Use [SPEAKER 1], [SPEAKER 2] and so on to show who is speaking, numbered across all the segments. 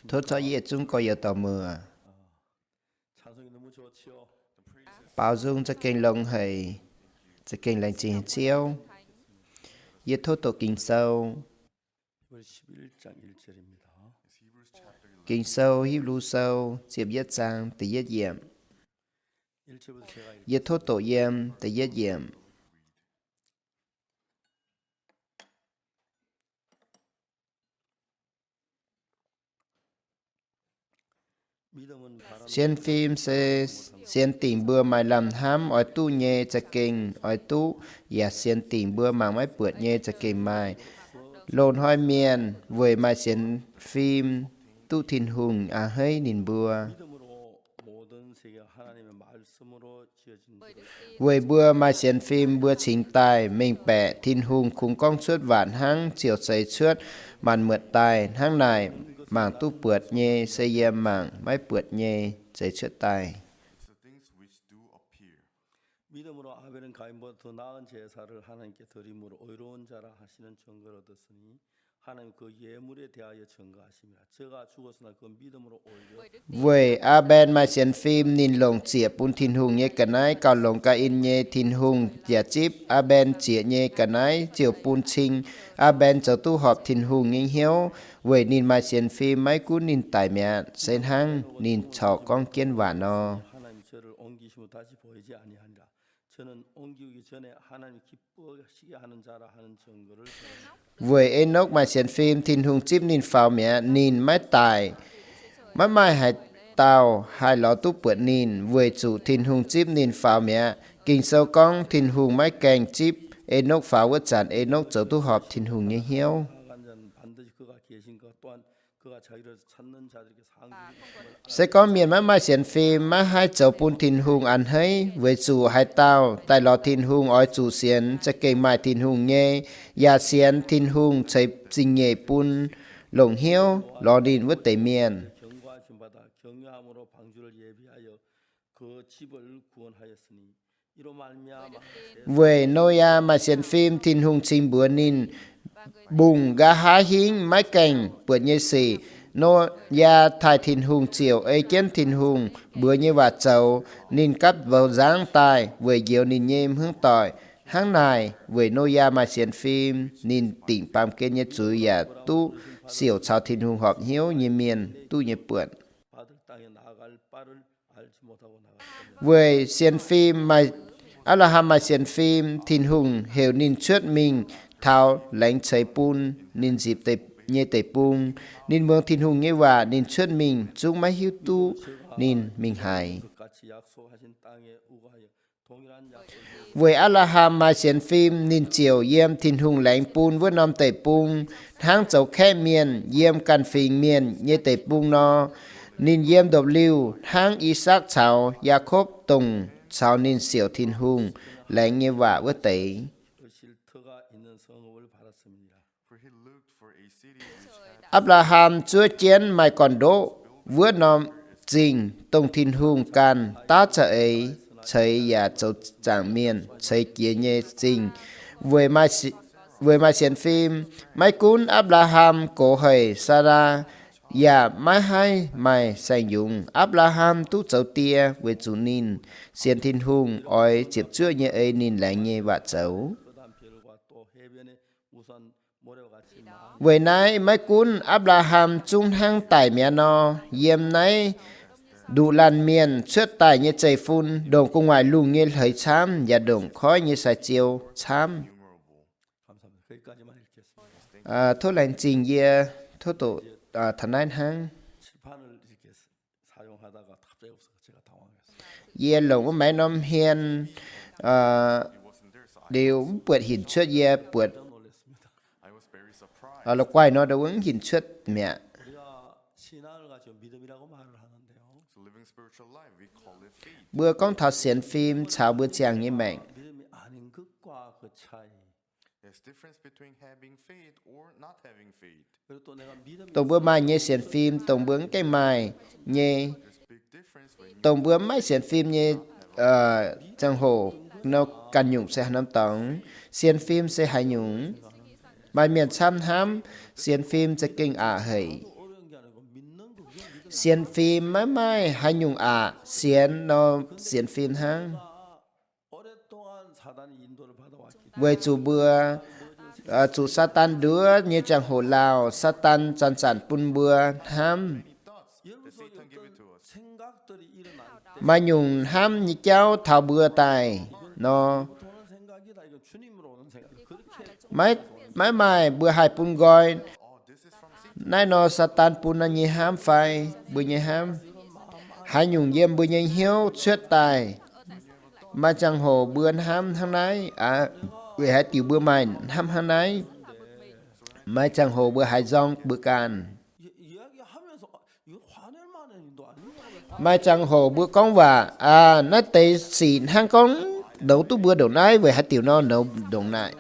[SPEAKER 1] Thốt cho dễ chúng có yếu tàu mưa. Bảo dung cho kênh lông hầy, cho kênh lành trình chiếu. Dễ thốt tổ kinh sâu. Kinh sâu, hiếp lưu sâu, chiếp yết sang, tỷ yết diệm. Dễ thốt tổ yêm, tỷ yết diệm. Xem phim sẽ xem tìm bữa mai làm ham ở tu nhẹ cho kinh ở tu và xem tìm bữa mà mới bượt nhẹ cho kinh mai lồn hỏi miền với mai xem phim tu thiên hùng à hơi nhìn bữa với bữa mai xem phim bữa chính tài mình bẻ thiên hùng cùng con suốt vạn hăng chiều xây suốt màn mượt tài hăng này mảng tu bượt nhẹ xây yêm mảng máy bượt nhẹ xây suốt tài.
[SPEAKER 2] 믿음으로 아벨은 가인보다 더 나은 제사를 하나님께 드림으로 의로운 자라 하시는 증거를 얻었으니 하나님 그 예물에 대하여 증거하십니다. 저가 죽었으나 그 믿음으로 오히려
[SPEAKER 1] Với Aben mà xem phim nhìn lồng chĩa pun thiên hùng nhé cả nái cao lồng ca in nhé thiên hùng giả chip Aben chĩa nhé cả nái chiều pun chinh Aben cho tu họp thiên hùng nhanh hiếu với nhìn mà xem phim mấy cú nhìn tài mẹ sen hăng nhìn cho con kiên vả nó.
[SPEAKER 2] 하나님 저를 옮기시고 다시 보이지 아니하니라. 저는 옮기기 전에 하나님 기뻐하시게 하는 자라 하는 증거를
[SPEAKER 1] Với Enoch mà xem phim thiên hùng chip nhìn phào mẹ nhìn mấy tài mấy mai hai tàu hai lọ tu bượt nhìn với chủ thiên hùng chip nhìn phào mẹ kinh sâu con thiên hùng mấy cành chip Enoch pháo vất chản Enoch trở tu họp thiên hùng nhanh hiếu.
[SPEAKER 2] 나간 자는 반드시 그가 계신 것 또한 그가 자기를 찾는 자들에게 상급을
[SPEAKER 1] Sẽ có miền má mai xem phim má hai cháu pun thiên hùng ăn hay với chủ hai tàu tại lò thiên hùng ói chủ xiên cho kênh mai thiên hùng nhé ya xiên thiên hùng chạy trình nhẹ pun lồng hiếu lò đi vứt tây miền.
[SPEAKER 2] 경고하심 받아 경외함으로 방주를 예비하여 그 집을 구원하였으니 이로 말미암아
[SPEAKER 1] Với Noia mà xem phim thiên hùng trình bữa nín bùng gà há hính mái cành bữa như xì Noia thai thiên hùng chiều ấy kiến thiên hùng bữa như vạt cháu nín cắp vào dáng tài với diệu nín nhêm hướng tỏi hang này với Noia mà xem phim nín tỉnh bàm kê như chú ya tu xỉu chào thiên hùng họp hiếu như miền tu như bượn.
[SPEAKER 2] 받을 땅에 나아갈 바를 알지 못하고 나갔습니다.
[SPEAKER 1] Với xem phim mà Abraham mà xem phim thiên hùng hiểu nín trước mình thao lãnh cháy pun nín dịp tây nhé tây pun nín mương thiên hùng như và nín trước mình chúng máy hiếu tu nín mình hài.
[SPEAKER 2] 같이 약속하신 땅에 우거하여 동일한 약속을
[SPEAKER 1] Với Abraham mà xem phim nín chiều yêm thiên hùng lãnh pun với năm tây pun tháng cháu khe miền yêm căn phình miền nhé tây pun nó nín yêm độc lưu tháng Isaac cháu Jacob tùng cháu nín xỉu thiên hùng lãnh như và với tây.
[SPEAKER 2] 그 실터가 있는 성읍을 바랐습니다.
[SPEAKER 3] For he looked for a city which had
[SPEAKER 1] Abraham chúa chiến mai còn đỗ vượt nòm trình tông thiên hùng can ta trợ ấy thấy ya châu chẳng miền thấy kia nhé trình với mai xem phim mai cún Abraham cổ hầy Sarah ya mai hai mai sang dùng Abraham tu châu tia với chủ nín xem thiên hùng oi chịp chưa nhé ấy nín lãnh nhé và châu.
[SPEAKER 2] 별과 또 해변의 우선 모래와 같이 많은
[SPEAKER 1] Với nãy mấy cún Abraham chung hang tải mẹ nó yếm nãy đủ lan miền suốt tải như chảy phun đồng cung ngoài lùng như hơi chám và đồng khói như xài chiều chám.
[SPEAKER 2] 감사합니다. 거기까지만 읽겠습니다.
[SPEAKER 1] Thốt lành trình ye thốt tổ thần anh hang
[SPEAKER 2] 칠판을 이렇게 사용하다가 갑자기 없어서 제가 당황했어요.
[SPEAKER 1] ye lồng có mấy năm hiền đều bượt hình suốt ye bượt
[SPEAKER 2] 깜짝 놀랐습니다.
[SPEAKER 3] I was very surprised.
[SPEAKER 1] là quay nó đâu ứng hình suốt mẹ.
[SPEAKER 2] 우리가 신앙을 가지고 믿음이라고 말을 하는데요.
[SPEAKER 3] So living spiritual life, we call it faith.
[SPEAKER 1] Bữa con thọ xem phim chào bữa chàng như mẹ.
[SPEAKER 2] 믿음이 아닌 것과 그 차이.
[SPEAKER 3] There's difference between having faith or not having faith.
[SPEAKER 2] 그리고 또 내가 믿음이
[SPEAKER 1] Tổng bữa mai như xem phim tổng bữa cái mai như
[SPEAKER 3] There's big difference when you
[SPEAKER 1] tổng bữa mai xem phim như trang hồ nó cần nhung sẽ năm tổng xem phim sẽ hay nhung bài miền xăm hám xem phim sẽ kinh ả hầy
[SPEAKER 2] 어려운 게 아니고
[SPEAKER 1] xiên phim mai hay nhung xiên nó xiên phim hang
[SPEAKER 2] 오랫동안 사단의 인도를 받아왔기
[SPEAKER 1] với chủ bữa chủ Satan đưa như chẳng hồ lào Satan chăn chăn pun bữa ham
[SPEAKER 2] 여러분 속에 어떤 생각들이 일어날 때
[SPEAKER 1] mà nhung ham như cháu thảo bữa tài nó
[SPEAKER 2] 도는 생각이다. 이거 주님으로 오는 생각.
[SPEAKER 1] mấy
[SPEAKER 2] 그렇게
[SPEAKER 1] mấy mai bữa hai pun gọi nay nó Satan pun là như ham phải bữa như ham hai nhung yếm bữa như hiếu thuyết tài mà chẳng hồ bữa ham thằng này vì hai tiểu bữa mày ham thằng này mà chẳng hồ bữa hai dòng bữa càn
[SPEAKER 2] 이야기하면서 이거 화낼 만한 일도 아니냐.
[SPEAKER 1] mà chẳng hồ bữa con và nó tệ xịn hang con đấu tu bữa đầu nái với hai tiểu nó nấu đồng nại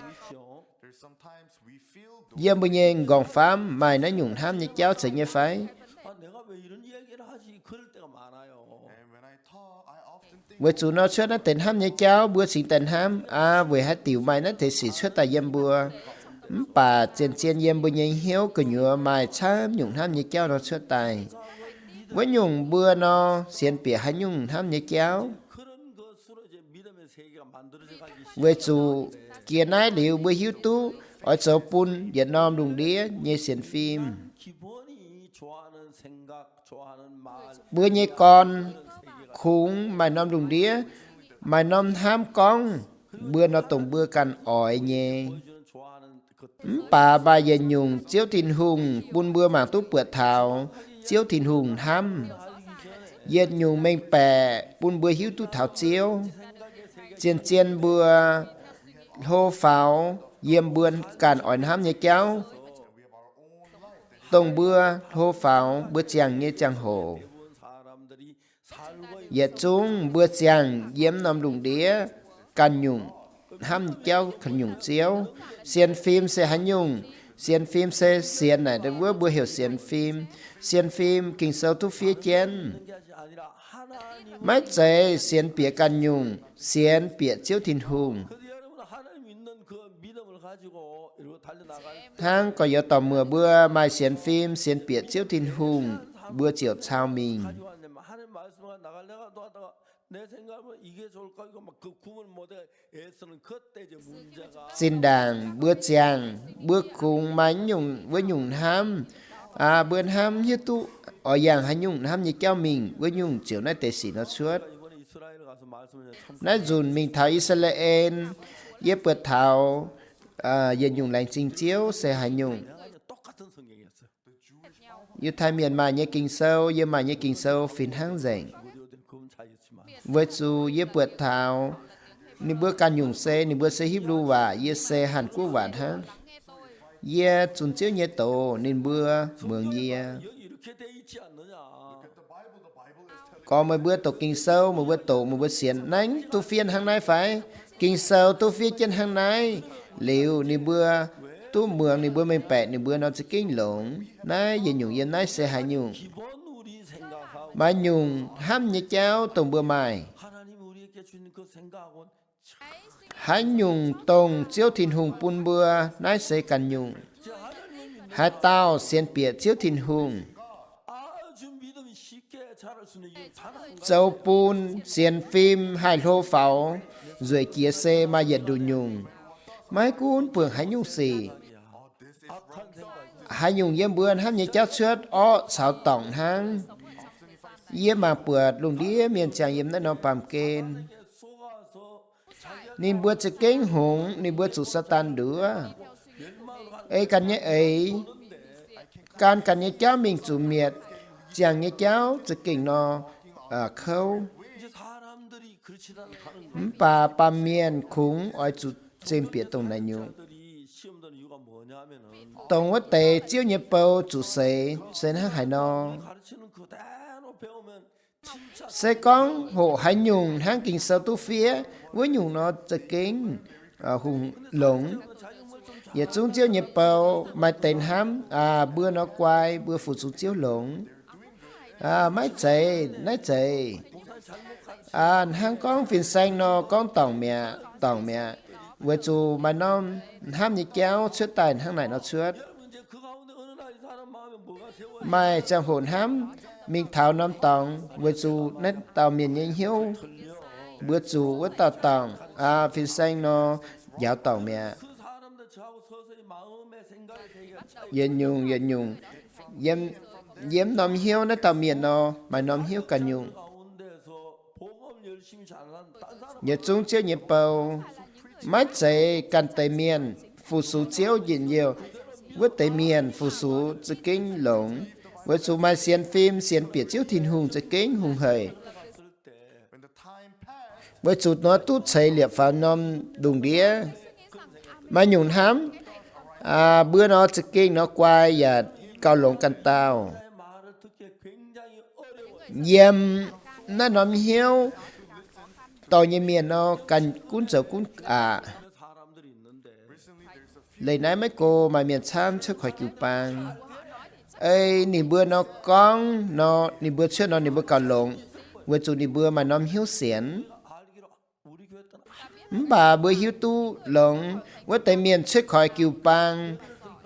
[SPEAKER 3] There's sometimes we feel
[SPEAKER 1] yếm bữa như gòn phám mày nó nhung ham như cháu sẽ như phải
[SPEAKER 2] 내가 왜 이런 이야기를 하지? 그럴 때가 많아요.
[SPEAKER 3] and when I talk, I often think
[SPEAKER 1] với chú nó xuất nó tên ham như cháu bữa xin tên ham với hai tiểu mày nó thể xịn xuất tại yếm bữa bà trên trên yếm bữa như hiếu cứ nhựa mày chám nhung ham như cháu nó xuất tài với nhung bữa nó xiên bịa hai nhung ham như cháu
[SPEAKER 2] 그런 것으로 이제 믿음의 세계가 만들어져 가기
[SPEAKER 1] với chú kia nái liệu bữa hiếu tú ở chỗ pun Việt Nam đùng đĩa như xiên phim
[SPEAKER 2] 기본이 좋아하는 생각, 좋아하는 말,
[SPEAKER 1] bữa như con khúng mày nom đùng đĩa mày nom ham con bữa nó tổng bữa cần ỏi nhé
[SPEAKER 2] 보여주는 좋아하는 그
[SPEAKER 1] bà giờ nhung chiếu thìn hùng bún bữa mảng túp bữa thảo chiếu thìn hùng ham yết nhung mênh bè bún bữa hiếu tu thảo chiếu chiên chiên bữa hô pháo yếm bữa càn ỏi ham như cháu tổng bữa hô pháo bữa chàng như chàng hồ
[SPEAKER 2] 대부분 사람들이 살고 있는
[SPEAKER 1] yết chúng bữa chàng yếm nom đùng đĩa càn nhung ham như cháu khẩn nhung chiếu xiên phim sẽ hắn nhung xiên phim sẽ xiên này để bữa hiểu xiên phim kinh sâu tu phía trên
[SPEAKER 2] 게 아니라 하나님.
[SPEAKER 1] mấy chế xiên bịa can nhung xiên bịa chiếu thìn hùng
[SPEAKER 2] 근데 여러분 하나님 믿는 그 믿음을 가지고 이러고 달려나갈 때
[SPEAKER 1] hang có yếu tò mưa bữa mai xiên bịa chiếu thìn hùng bữa chiều chào mình
[SPEAKER 2] 가지고 왔는데 하나님 말씀을 나갈래가 또 하다가 내 생각은 이게 좋을까 이거 막 그 구분 못해 애쓰는 그때 이제 문제가
[SPEAKER 1] xin đàng bữa chàng bữa cùng mánh nhung với nhung ham bữa ham như tu ở dạng hay nhung ham như kéo mình với nhung chiều nay tệ sĩ nó suốt
[SPEAKER 2] 이번에 이스라엘 가서 말씀을 참
[SPEAKER 1] nó dùn mình thảo Israel yếp bữa thảo dân nhung lành trình chiếu sẽ hay nhung
[SPEAKER 2] 내가 이제 똑같은 성경이었어요.
[SPEAKER 1] như thay miền mà như kinh sâu như mà như kinh sâu phiền hang rảnh
[SPEAKER 2] 우리도 그건 차이였지만
[SPEAKER 1] với chú yếp bữa thảo ni bữa can nhung xe ni bữa xe Hebrew và yếp xe Hàn Quốc vạn hang yếp chun chiếu nhé tổ nên bữa mường yếp
[SPEAKER 2] 여기 이렇게 돼 있지 않느냐?
[SPEAKER 1] có một bữa tổ kinh sâu một bữa tổ một bữa xiên nánh tu phiên hàng nay phải kinh sâu tu phiên trên hàng nay liệu ni bữa tu mường ni bữa mình bẹ ni bữa nó sẽ kinh lộn nay giờ nhung yên nay sẽ hay nhung
[SPEAKER 2] 기본 우리 생각하고
[SPEAKER 1] mà nhung ham như cháu tổng bữa mày
[SPEAKER 2] 하나님 우리에게 주는 그 생각하고는
[SPEAKER 1] hãy nhung tông chiếu thìn hùng pun bữa nay sẽ cần nhung hai tao xiên bịa chiếu thìn hùng
[SPEAKER 2] 아주 믿음이 쉽게 자랄 수는 이 하나님
[SPEAKER 1] châu pun xiên phim hai lô pháo rồi kia xe mà giật đủ nhung mấy cuốn phường hãy nhung xì
[SPEAKER 2] 악한 생각
[SPEAKER 1] hai nhung yếm bữa ham như cháu suốt sao tổng hang yếm mà bữa lùng đĩa miền tràng yếm nó pàm kên
[SPEAKER 2] 속아서
[SPEAKER 1] nên bữa sẽ kinh hùng nên bữa chủ Satan đứa ấy cần nhé ấy cần nhé cháu mình chủ miệt chàng nhé cháu sẽ kinh nó khâu
[SPEAKER 2] 이제 사람들이 그렇지 않다는
[SPEAKER 1] bà miền khủng ở chủ trên biệt tổng này nhung
[SPEAKER 2] 것들이 시험 드는 이유가 뭐냐면은
[SPEAKER 1] tổng quốc tế chiếu nhật bầu chủ sẽ hang hải nó
[SPEAKER 2] 가르치는 그대로 배우면 진짜
[SPEAKER 1] sẽ có hộ hải nhung hang kinh sâu tu phía với nhung nó sẽ kinh hùng lũng giờ chúng chiếu nhật bầu mà tên hám bữa nó quay bữa phụ chủ chiếu lũng mấy chạy nấy chạy hang con phiền xanh nó con tổng mẹ với chú mà nó ham như kéo xuất tài hang này nó xuất
[SPEAKER 2] 여러분 이제 그 가운데 어느 날 이 사람 마음에
[SPEAKER 1] mai trong hồn hám mình thảo năm tòng với dù nét tàu miền nhanh hiếu bữa dù với tàu tòng phiên xanh nó giáo tòng mẹ
[SPEAKER 2] 그 사람들 저하고 서서히 마음의 생각의 세계가 차이.
[SPEAKER 1] yên nhung yếm nóm hiếu nó tàu miền nó mà nóm hiếu cả nhung
[SPEAKER 2] 가운데서 복음 열심히 잘하는 딴 사람
[SPEAKER 1] nhật chúng chiếu nhật bầu mắt dậy cần tây miền phụ số chiếu nhìn nhiều với tây miền phụ số chỉ kinh lồng với số mai xiên phim xiên biệt chiếu thiên hùng chỉ kinh hùng hời
[SPEAKER 3] When the time passed,
[SPEAKER 1] với chút nó tút xây liệp vào nôm đùng đĩa mà nhún hám bữa nó chỉ kinh nó quay và cao lồng cần tao
[SPEAKER 2] 의 말을 듣기 굉장히 어려워요.
[SPEAKER 1] yếm nó nóm hiếu tao như miền nó cần cún dầu cún
[SPEAKER 2] 사람들이 있는데
[SPEAKER 3] recently there's a few
[SPEAKER 1] lấy nãy mấy cô mà miền Sam trước khỏi cứu bang ê nì bữa nó con nó nì bữa trước nó nì bữa cao lồng với chú nì bữa mà nóm hiếu xiển
[SPEAKER 2] 알기로 우리 교회 때는
[SPEAKER 1] bà bữa hiếu tu lồng với tây miền trước khỏi cứu bang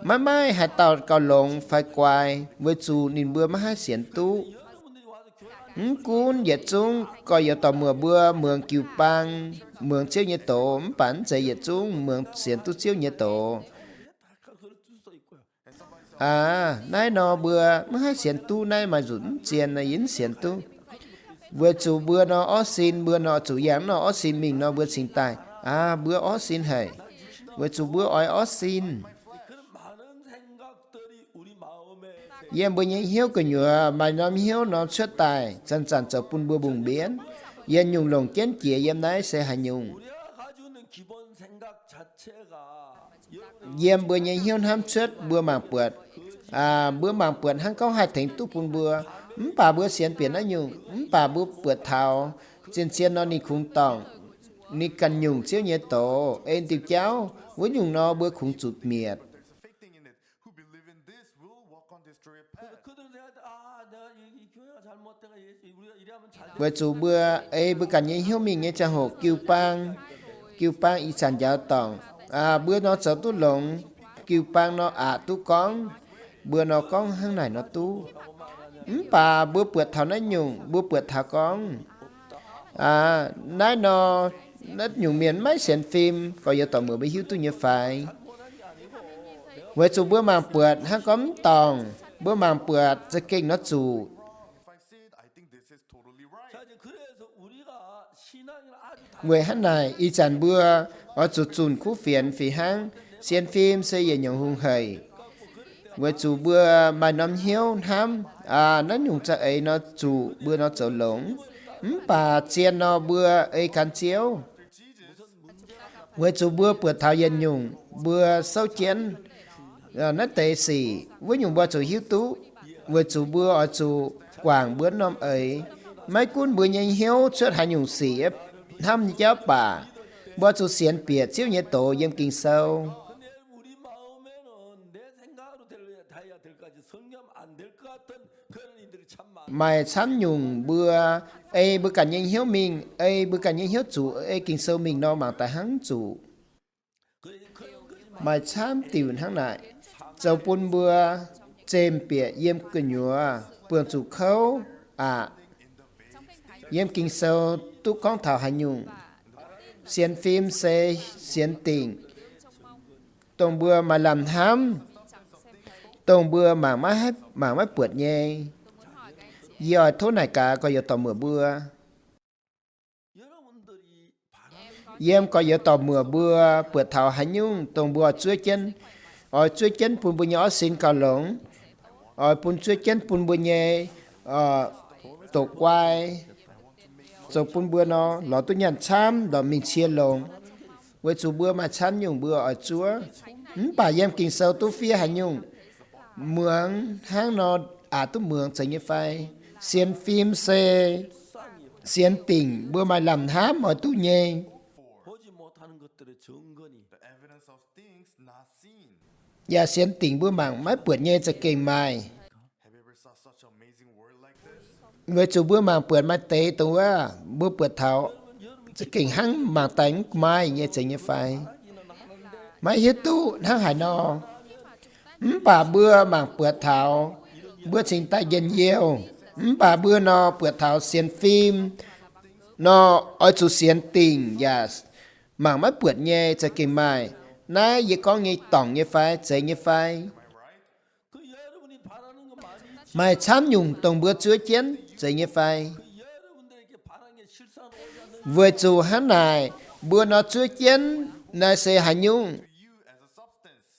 [SPEAKER 1] mãi mãi hai tàu cao lồng phải quay với chú nì bữa mà hai xiển tu
[SPEAKER 2] 여러분들이 와서 교회
[SPEAKER 1] cún dệt chúng coi giờ tàu mưa bữa mường cứu bang mường chiếu như tổ bản dạy dệt chúng mường xiển tu chiếu như tổ
[SPEAKER 2] 다 그럴 수도 있고요.
[SPEAKER 1] nay nó bữa mới hai xiển tu nay mà dũng tiền này yến xiển tu vừa chủ bữa nó ó xin bữa nó chủ giảng nó ó xin mình nó bữa xin tài bữa ó xin hề vừa chủ bữa ói ó xin
[SPEAKER 2] 그런 많은 생각들이 우리 마음에
[SPEAKER 1] yếm bữa nhảy hiếu của nhựa mà nó hiếu nó xuất tài chân chân cho pun bữa bùng biến yếm nhung lồng kiến chia yếm nái sẽ hành nhung
[SPEAKER 2] 우리가 가지고 있는 기본 생각 자체가
[SPEAKER 1] yếm bữa nhảy hiếu ham xuất bữa màng bượt bữa màng bượt hăng có hai thành tu pun bữa bà bữa xiên biển nó nhung bà bữa bượt thảo trên xiên nó ni khung tòng ni cần nhung chiếu nhẹ tổ em tiêu cháu với nhung nó bữa khung chụt miệt
[SPEAKER 3] there's a fake thing in it. Who believe in this will walk on this straight path.
[SPEAKER 2] 그들은 내가 이 교회가 잘못돼가 우리가 이래하면 잘
[SPEAKER 1] với chú bữa cần nhảy hiếu mình nghe cha hồ kiêu bang y sản giáo tòng bữa nó sợ tu lồng kiêu bang nó tu con bữa nó con hăng này nó tu bà bữa bượt thảo nó nhung bữa bượt thảo con nãy nó nhung miền mấy xem phim coi giờ tàu mưa bị hiếu tu như phải với chú bữa màng bượt hăng cấm tòng bữa màng bượt sẽ kinh nó chủ
[SPEAKER 3] If I say it, I think this is totally right.
[SPEAKER 2] 자 이제 그래서 우리가 신앙을 아주 다
[SPEAKER 1] người hát này y chàn bữa ở chủ chùn khu phiền phì hang xem phim xây dựng nhung hung hầy với chủ bữa mà nắm hiếu ham nó nhung cho ấy nó chủ bữa nó trở lống bà chiên nó bữa ấy khăn chiếu với chủ bữa bữa thảo dân nhung bữa sâu chiến nó tệ xỉ với nhung bữa chủ hiếu tú với chủ bữa ở chủ quảng bữa năm ấy mấy cuốn bữa nhanh hiếu xuất hai nhung xỉ thăm giáo bà bữa chủ xiên biệt chiếu nhẹ tổ yếm kinh sâu
[SPEAKER 2] 근데 우리 마음에는 내 생각으로 돼야 될까지 성령 안 될 것 같은 그런 일들이 참 많아.
[SPEAKER 1] mày chán nhung bữa cả nhanh hiếu mình bữa cả nhanh hiếu chủ kinh sâu mình nó mang tại hắn chủ mày chán tiểu hắn này châu pun bữa chêm bịa yếm cửa nhựa bữa chủ khâu yếm kinh sâu tu con thảo hành nhung xiên phim xe xiên tình tông bữa mà làm ham tông bữa mảng mắt bượt nhé giờ thốt này cả có giờ tàu mưa bữa
[SPEAKER 2] 여러분들이 바람
[SPEAKER 1] yếm có giờ tàu mưa bữa bượt thảo hành nhung tông bữa chuối chân ở chuối chân pun bữa nhỏ xin cao lống ở pun chuối chân pun bữa nhé tổ quay rồi pun bữa nó lọ tôi nhận chăm lọ mình chia lồng với chú bữa mà chăm nhung bữa ở chúa bà yếm kinh sâu tu phía hành nhung mường hang nó tu mường chẳng như phải xiên phim xe xiên tình bữa mà làm hám ở tu nhé
[SPEAKER 2] 보지 못하는 것들의 증거니
[SPEAKER 3] The evidence of things not seen.
[SPEAKER 1] và xiên tình bữa mảng mái bượt nhé cho kinh mai
[SPEAKER 3] Have you ever saw such an amazing word like this?
[SPEAKER 1] người chú bữa mảng bượt mai tế tu bữa bượt thảo cho kinh hăng mảng tánh mai nhé chẳng như phải mai hiết tu hăng hải nó bà bữa mảng bượt thảo bữa chính tay dân nhiều bà bữa nó bữa thảo xiên phim nó ở chỗ xiên tình và mảng mắt bữa nhẹ cho kinh mai nãy giờ có nghe tổng như phải chạy như phải
[SPEAKER 2] 그 여러분이 바라는 거 많이 있지.
[SPEAKER 1] mai tham nhung tổng bữa chữa chiến chạy như phải
[SPEAKER 2] 그 여러분들에게 바라는 게 실상 오지 않는
[SPEAKER 1] vừa chủ hắn này bữa nó chữa chiến này sẽ hành nhung
[SPEAKER 3] to you as a substance.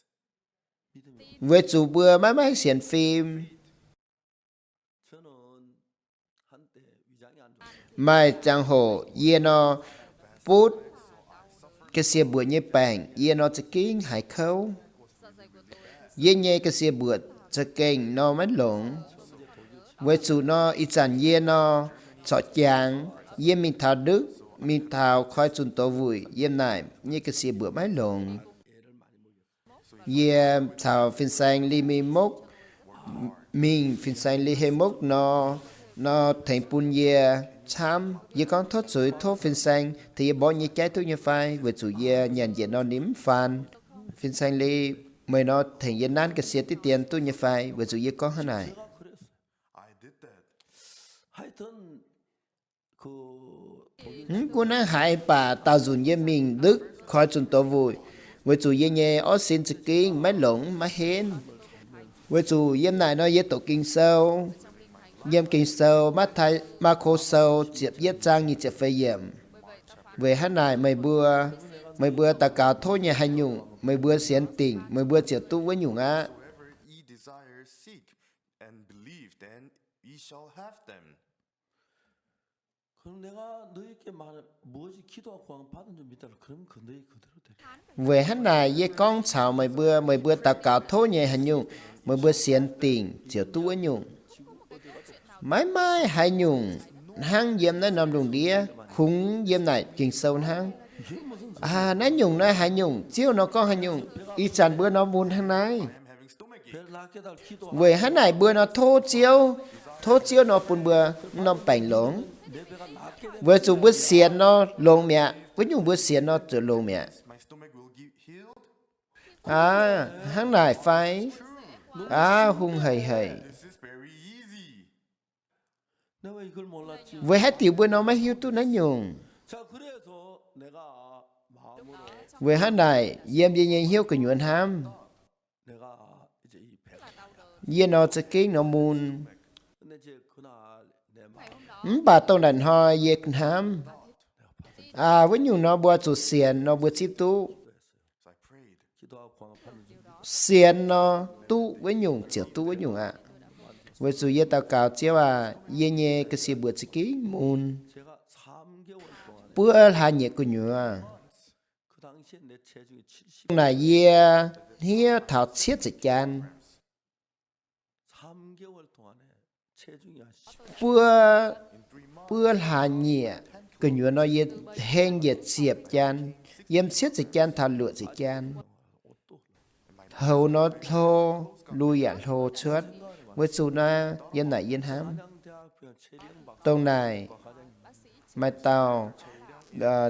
[SPEAKER 1] vừa chủ bữa mãi xiên phim
[SPEAKER 2] 저는 한때 위장이 안 좋아요.
[SPEAKER 1] mai chẳng hồ ye nó bút cái xe bữa như bảng ye nó sẽ kinh hải khâu ye nhẹ cái xe bữa sẽ kinh nó mất lộn với chủ nó ít chẳng ye nó chọ chàng ye mình thảo đức mình thảo khỏi chun tổ vui ye này như cái xe bữa mất lộn ye thảo phiên sang li mi mốc mình phiên sang li he mốc nó thành bún ye chăm ye con thốt sủi thốt phiên sang thì ye bỏ như trái thuốc như phai với chủ ye nhận diện nó nếm phan phiên sang li mời nó thành ye nan cái xe tí tiền tu như phai với chủ ye có thế này
[SPEAKER 2] 제가 그랬어요.
[SPEAKER 3] I did that.
[SPEAKER 2] 하여튼 그
[SPEAKER 1] cô nói hại bà tao dùng ye mình đức khỏi chun tổ vui với chủ ye nhẹ ở xin chỉ kinh mấy lủng mấy hên với chủ yếm này nó ye tổ kinh sâu yếm kinh sâu mắt thái ma khô sâu chẹp yết trang như chẹp phê yếm về hát này mấy bữa ta cáo thôi nhà hành nhung mấy bữa xiên tỉnh mấy bữa chẹp tu với nhung á
[SPEAKER 3] Whatever ye desire, seek, and believe, then ye shall have them.
[SPEAKER 2] 그럼 내가 너에게 말 무엇이 기도하고 구하면 받은 줄 믿더라. 그러면 그 너희 그대로 돼.
[SPEAKER 1] về hát này ye con chào mấy bữa ta cáo thôi nhà hành nhung mấy bữa xiên tỉnh chẹp tu với nhung mãi hành nhung hang yếm nó nằm đồng đĩa khung yếm này kinh sâu hang à nó nhung nó hành nhung chiếu nó có hành nhung y chàn bữa nó buồn hang này
[SPEAKER 3] I am having stomach ache.
[SPEAKER 2] 배를 낫게 달 기도.
[SPEAKER 1] về hát này bữa nó thô chiếu nó buồn bữa nó bảnh lống
[SPEAKER 2] 내 배가 낫게 돼.
[SPEAKER 1] với chủ bữa xiên nó lông mẹ với nhung bữa xiên nó trở lông mẹ
[SPEAKER 3] My stomach will get healed.
[SPEAKER 1] à hang này phải à hung hầy
[SPEAKER 3] This is very easy.
[SPEAKER 2] 내가 이걸 몰랐지.
[SPEAKER 1] với hát tiểu bữa nó mới hiếu tu nó nhung
[SPEAKER 2] 자, 그래서 내가 마음으로
[SPEAKER 1] với hát này yếm gì nhẹ hiếu cái nhuận ham
[SPEAKER 2] 내가 이제 이 배가
[SPEAKER 1] yếm nó sẽ kinh nó mùn
[SPEAKER 2] 근데 이제 그날 내 마음
[SPEAKER 1] bà tông đàn ho yếm ham à với nhung nó bữa chủ xiên nó bữa chip tu
[SPEAKER 3] So I prayed.
[SPEAKER 2] 기도하고 구하면 받는 줄 믿어.
[SPEAKER 1] xiên nó tu với nhung chiều tu với nhung ạ với chủ yếm tao cáo chiếu à yếm nhẹ cái xì bữa chỉ ký mùn
[SPEAKER 2] 제가 3개월 동안에
[SPEAKER 1] bữa là nhẹ của nhung à
[SPEAKER 2] 그 당시에 내 체중이 70.
[SPEAKER 1] là yếm hiếu thảo chiết dịch chan
[SPEAKER 2] 3개월 동안에 체중이 한 10.
[SPEAKER 1] bữa là nhẹ cái nhung nó yếm heng yếm chiệp chan yếm chiết dịch chan thảo lựa dịch chan hầu nó thô lui à thô chớt với chủ na yếm này yếm ham
[SPEAKER 2] 한양대학교 체리형 박
[SPEAKER 1] tông này mai tàu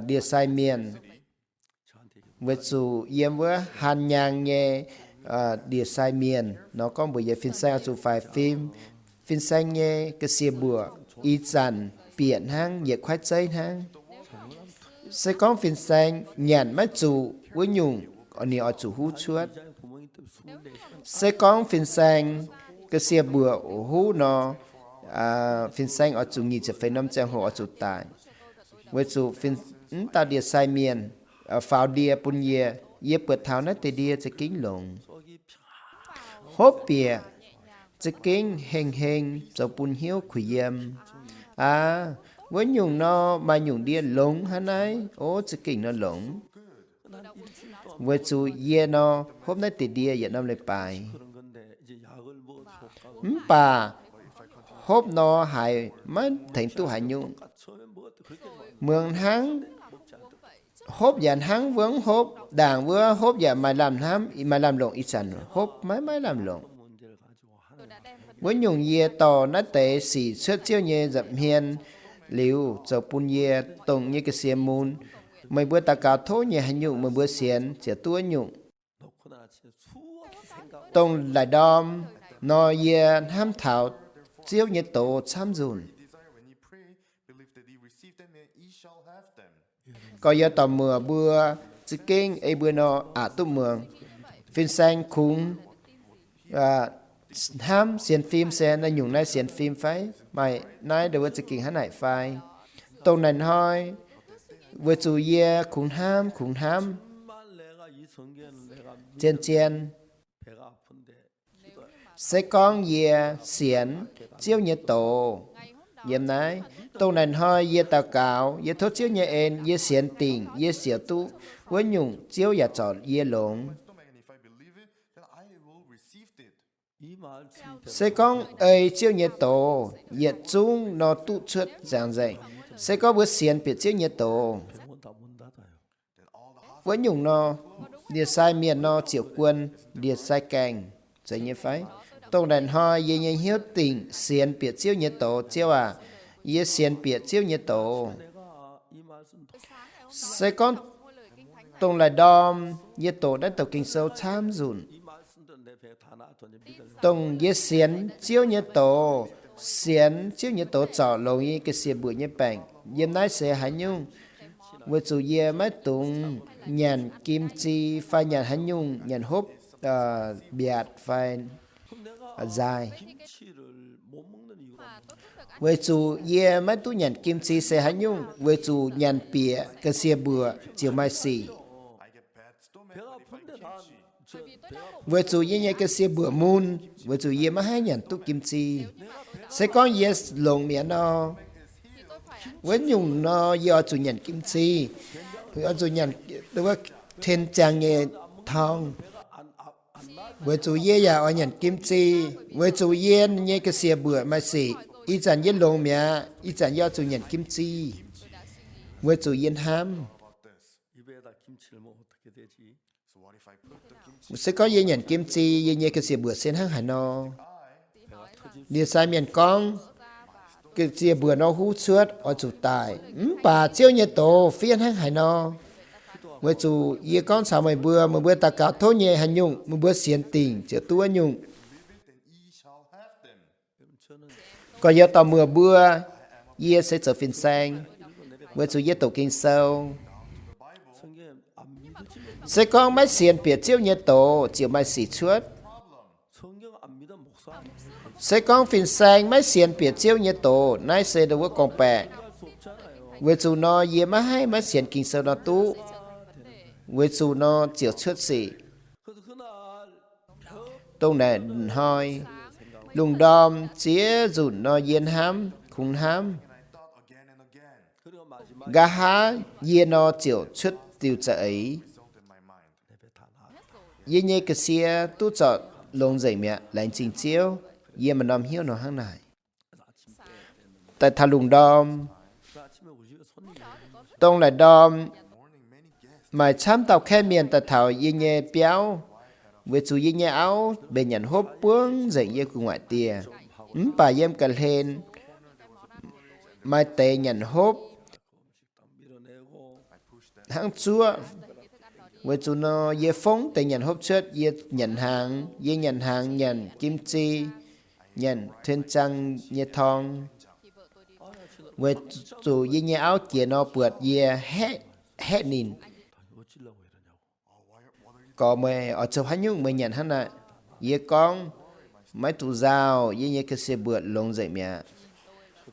[SPEAKER 1] địa sai miền
[SPEAKER 2] 저한테 얘기해.
[SPEAKER 1] với chủ yếm với hàn nhang nhé địa sai miền nó có một giờ phim sang chủ phải phim sang nhé cái xe bùa y dàn biển hang nhiệt khoái chơi hang sẽ có phim sang nhàn mắt chủ với nhung ở nhiều chủ hú chuốt
[SPEAKER 2] 이장의 부모님 때문에 24시간
[SPEAKER 1] sẽ có phim sang cái xe bùa ở hú nó phim sang ở chủ nghỉ chỉ phải năm trang hồ ở chủ tài với chủ phim ta địa sai miền ở pháo địa bún ye bữa tháo nát tê địa sẽ kính lồng
[SPEAKER 2] 속이
[SPEAKER 1] hốp bìa sẽ kính heng cho bún hiếu khủy yếm à với nhung nó mà nhung địa lồng hả này ô sẽ kính nó lồng với chủ ye nó hốp nát tê địa giờ năm lại bài
[SPEAKER 2] 그런 건데 이제 약을 먹어도 효과가
[SPEAKER 1] bà hốp nó hại mất thành tu hại nhung
[SPEAKER 2] 처음에 먹었을 때 그렇게 막
[SPEAKER 1] mường háng
[SPEAKER 2] 먹지 않더라고요.
[SPEAKER 1] hốp dàn háng vướng hốp đảng vừa hốp dàn mà làm ham mà làm lộn ít sẵn hốp máy làm lộn
[SPEAKER 2] 문제를 가지고 하는
[SPEAKER 1] với nhung ye tò nó tệ xỉ xuất chiêu nhẹ dậm hiền liu dầu pun ye tông như cái xe môn mấy bữa ta cáo thố nhẹ hành nhung mấy bữa xiên chỉ tua nhung
[SPEAKER 2] 놓고 나서 수없이 생각
[SPEAKER 1] tông lại đom nó ye ham thảo chiếu nhiệt tổ tham dùn
[SPEAKER 3] He desire when he pray, believe that he receive them and he shall have them.
[SPEAKER 1] có ye tò mưa bữa chỉ kinh ấy bữa nó tụ mường phim xanh khung ham xiên phim xe nó nhung nay xiên phim phải mày nay đều chỉ kinh hắn này phải tông này thôi với chủ ye khung ham
[SPEAKER 2] 정말 내가 이 성경은 내가
[SPEAKER 1] chen chen
[SPEAKER 2] 배가 아픈데 기도해.
[SPEAKER 1] sẽ con ye xiên chiếu nhiệt tổ yếm nái tông này thôi ye tào cáo ye thốt chiếu nhẹ en ye xiên tình ye xỉa tu với nhung chiếu ya chọn ye lồng
[SPEAKER 3] Stomach, and if I believe it, then I will receive it.
[SPEAKER 2] 이 말씀
[SPEAKER 1] sẽ con ấy chiếu nhiệt tổ ye chung nó tu xuất giảng dạy sẽ có bữa xiên biệt chiếu nhiệt tổ
[SPEAKER 2] 병원 다문 닫아요.
[SPEAKER 3] Then all the hospitals
[SPEAKER 1] với nhung nó địa sai miền nó triệu quân địa sai cành dạy như phải tông đàn ho ye nhân hiếu tình xiên biệt chiếu nhiệt tổ chiếu ye xiên biệt chiếu nhiệt tổ
[SPEAKER 2] 내가 이 말씀
[SPEAKER 1] sẽ con tông lại đom ye tổ đã tàu kinh sâu tham dùn
[SPEAKER 2] 이 말씀도 내 배에 다 나왔더니 믿을
[SPEAKER 1] tông ye xiên chiếu nhiệt tổ xiên chiếu nhiệt tổ trọ lồng ye cái xiên bụi như bảnh yếm nái sẽ hái nhung với chủ ye mấy tung nhàn kim chi phai nhàn hái nhung nhàn hốp biạt phai dài
[SPEAKER 2] 김치를 못 먹는 이유가
[SPEAKER 1] với chủ ye mấy tu nhàn kim chi sẽ hái nhung với chủ nhàn pìa cái xiên bừa chiều mai xỉ
[SPEAKER 3] I get bad stomach,
[SPEAKER 2] 배가
[SPEAKER 3] but if I
[SPEAKER 2] 아픈데 다
[SPEAKER 3] kimchi,
[SPEAKER 2] 저 배가
[SPEAKER 1] với chủ ye nhảy cái xiên bừa mun với chủ ye mà hai nhàn tu kim chi sẽ có ye lồng miệng nó với nhung nó do chủ nhàn kim chi do chủ nhàn đúng không thiên trang nghe thong với chủ ye ya ở nhàn kim chi với chủ ye nhảy cái xiên bừa mai xỉ ý chẳng ye lồng miệng ý chẳng do chủ nhàn kim chi với chủ ye ham
[SPEAKER 3] about this.
[SPEAKER 2] 입에다 김치를 먹으면 어떻게 되지?
[SPEAKER 3] So what if I put the kimchi?
[SPEAKER 1] sẽ có ye nhàn kim chi ye nhảy cái xiên bừa sen hang hải nó
[SPEAKER 2] 배가 터질
[SPEAKER 1] địa sai miền con cái chia bữa nó hú suốt ở chủ tài bà chiếu nhiệt tổ phiên hang hải nó với chủ ye con sao mày mà bữa ta cả thô nhẹ hành nhung mà bữa xiên tình chữa tua nhung
[SPEAKER 3] Believe it, then ye shall have them.
[SPEAKER 2] 저는
[SPEAKER 1] có giờ tàu mưa bữa ye sẽ trở phiên sang với chủ ye tổ kinh sâu
[SPEAKER 2] 성경에 안 믿으시면
[SPEAKER 1] sẽ có mấy xiên biệt chiếu nhiệt tổ chiều mai xỉ suốt
[SPEAKER 2] 성경 안 믿으면 목사 안 믿어요.
[SPEAKER 1] sẽ có phiên sang mấy xiên biệt chiếu nhiệt tổ nay sẽ được con bè
[SPEAKER 2] 할 수 없잖아요.
[SPEAKER 1] với chủ nó ye mà hay mấy xiên kinh sâu nó tu với chủ nó chiều suốt xỉ
[SPEAKER 2] 그래서 그날
[SPEAKER 1] tông này hoi lùng đom chia dùn nó yên ham khung ham
[SPEAKER 3] I thought again and again.
[SPEAKER 2] 그리고 마지막에
[SPEAKER 1] gà há yên nó chiều xuất tiêu trợ ấy
[SPEAKER 3] Result in my mind.
[SPEAKER 2] 내배다 나왔다.
[SPEAKER 1] yên nhé cái xia tu chọn lông dậy mẹ lạnh trình chiếu yên mà nằm hiếu nó hăng này tại thà lùng đom
[SPEAKER 2] 그 아침에 우리 집에 손님이
[SPEAKER 1] tông lại đom
[SPEAKER 3] Morning, many guests.
[SPEAKER 1] mà chăm tàu khe miền tại thảo yên nhé béo với chú yên nhé áo bên nhận hốp bướng dậy yên của ngoại tìa bà em cần lên mai tê nhận hốp
[SPEAKER 2] 밀어내고
[SPEAKER 1] hãng chúa với chú nó ye phóng tại nhận hộp chất ye nhận hàng nhận kim chi nhận thiên trăng ye thong với chú ye nhẹ áo kia nó bượt ye hét nín
[SPEAKER 2] 어찌려고 이러냐고.
[SPEAKER 1] có mày ở châu hắn nhung mày nhận hắn lại ye con mấy tụ dao ye nhẹ cái xe bượt lông dậy mẹ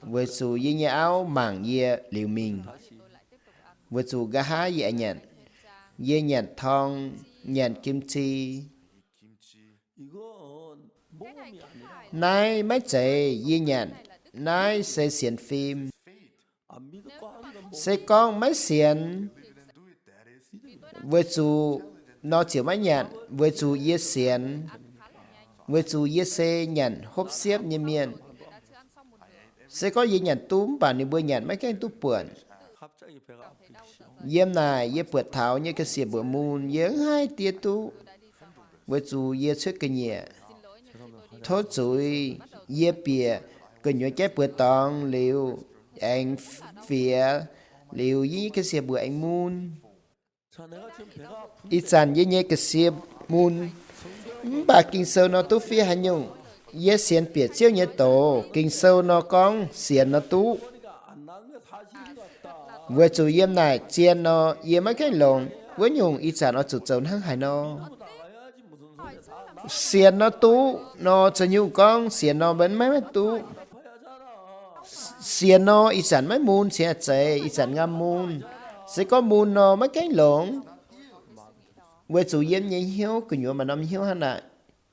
[SPEAKER 1] với chú ye nhẹ áo mảng ye liều mình với chú gà há ye nhận ye nhận thong nhận kim chi
[SPEAKER 2] 이건 모험이 아니라
[SPEAKER 1] nay mấy chạy ye nhận nay sẽ xiên phim
[SPEAKER 2] 안 믿고 하는 건
[SPEAKER 1] sẽ có mấy xiên với chú nó chỉ mấy nhận với chú ye xiên với chú ye xe nhận hốp xếp như miền sẽ có ye nhận túm bà ni bữa nhận mấy cái túm bưởi
[SPEAKER 2] 갑자기 배가 아프기 시작.
[SPEAKER 1] yếm này ye bượt tháo như cái xìa bữa mùn yếm hai tia tú với chú ye xuất cái nhẹ thốt chú ye bìa cái nhựa chép bữa tòng liều anh phía liều với cái xìa bữa anh mùn
[SPEAKER 2] 자, 내가 지금 배가 아픈
[SPEAKER 1] ít dần ye nhẹ cái xìa mùn bà kinh sơ nó tú phía hành nhung ye xiên biệt chiếu nhiệt tổ kinh sâu nó con xiên nó tú
[SPEAKER 2] 그러니까 안 나는 게 사실인 것 같다.
[SPEAKER 1] với chủ yếm này chiên nó yếm mấy cái lồng với nhung ít trả nó chủ trốn hăng hải nó
[SPEAKER 2] 나가야지 무슨 소리야. 다
[SPEAKER 1] xiên nó tú nó cho nhung con xiên nó bên mấy mấy tú
[SPEAKER 2] 나가야잖아.
[SPEAKER 1] xiên nó ít sản mấy môn sẽ chạy ít sản ngâm môn sẽ có môn nó mấy cái lồng với chủ yếm nhảy hiếu cứ nhua mà nó hiếu hả nè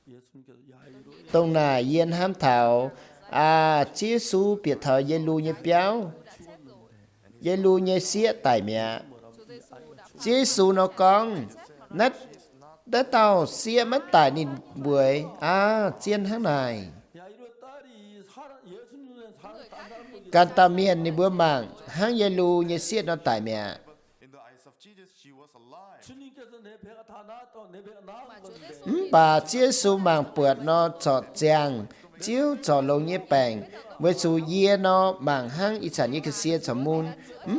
[SPEAKER 2] 예수님께서 야이로
[SPEAKER 1] tông này yên ham thảo chia su biệt thờ dây lu như béo dây lu như xía tại mẹ chia su nó con nát đã tao xía mất tại nhìn buổi chiên tháng này
[SPEAKER 2] 야이로 딸이 예수 눈에 딴 사람들이
[SPEAKER 1] can ta miên ni bữa mạng hang dây lu như xía nó tại mẹ
[SPEAKER 3] In the eyes of Jesus, she was alive.
[SPEAKER 2] 주님께서 내 배가 다 나았다고 내 배가 나은 건데
[SPEAKER 1] bà chia su mạng bượt nó trọt chàng chiếu trò lông như bèn với su ye nó mạng hang ít sản như cái xía cho môn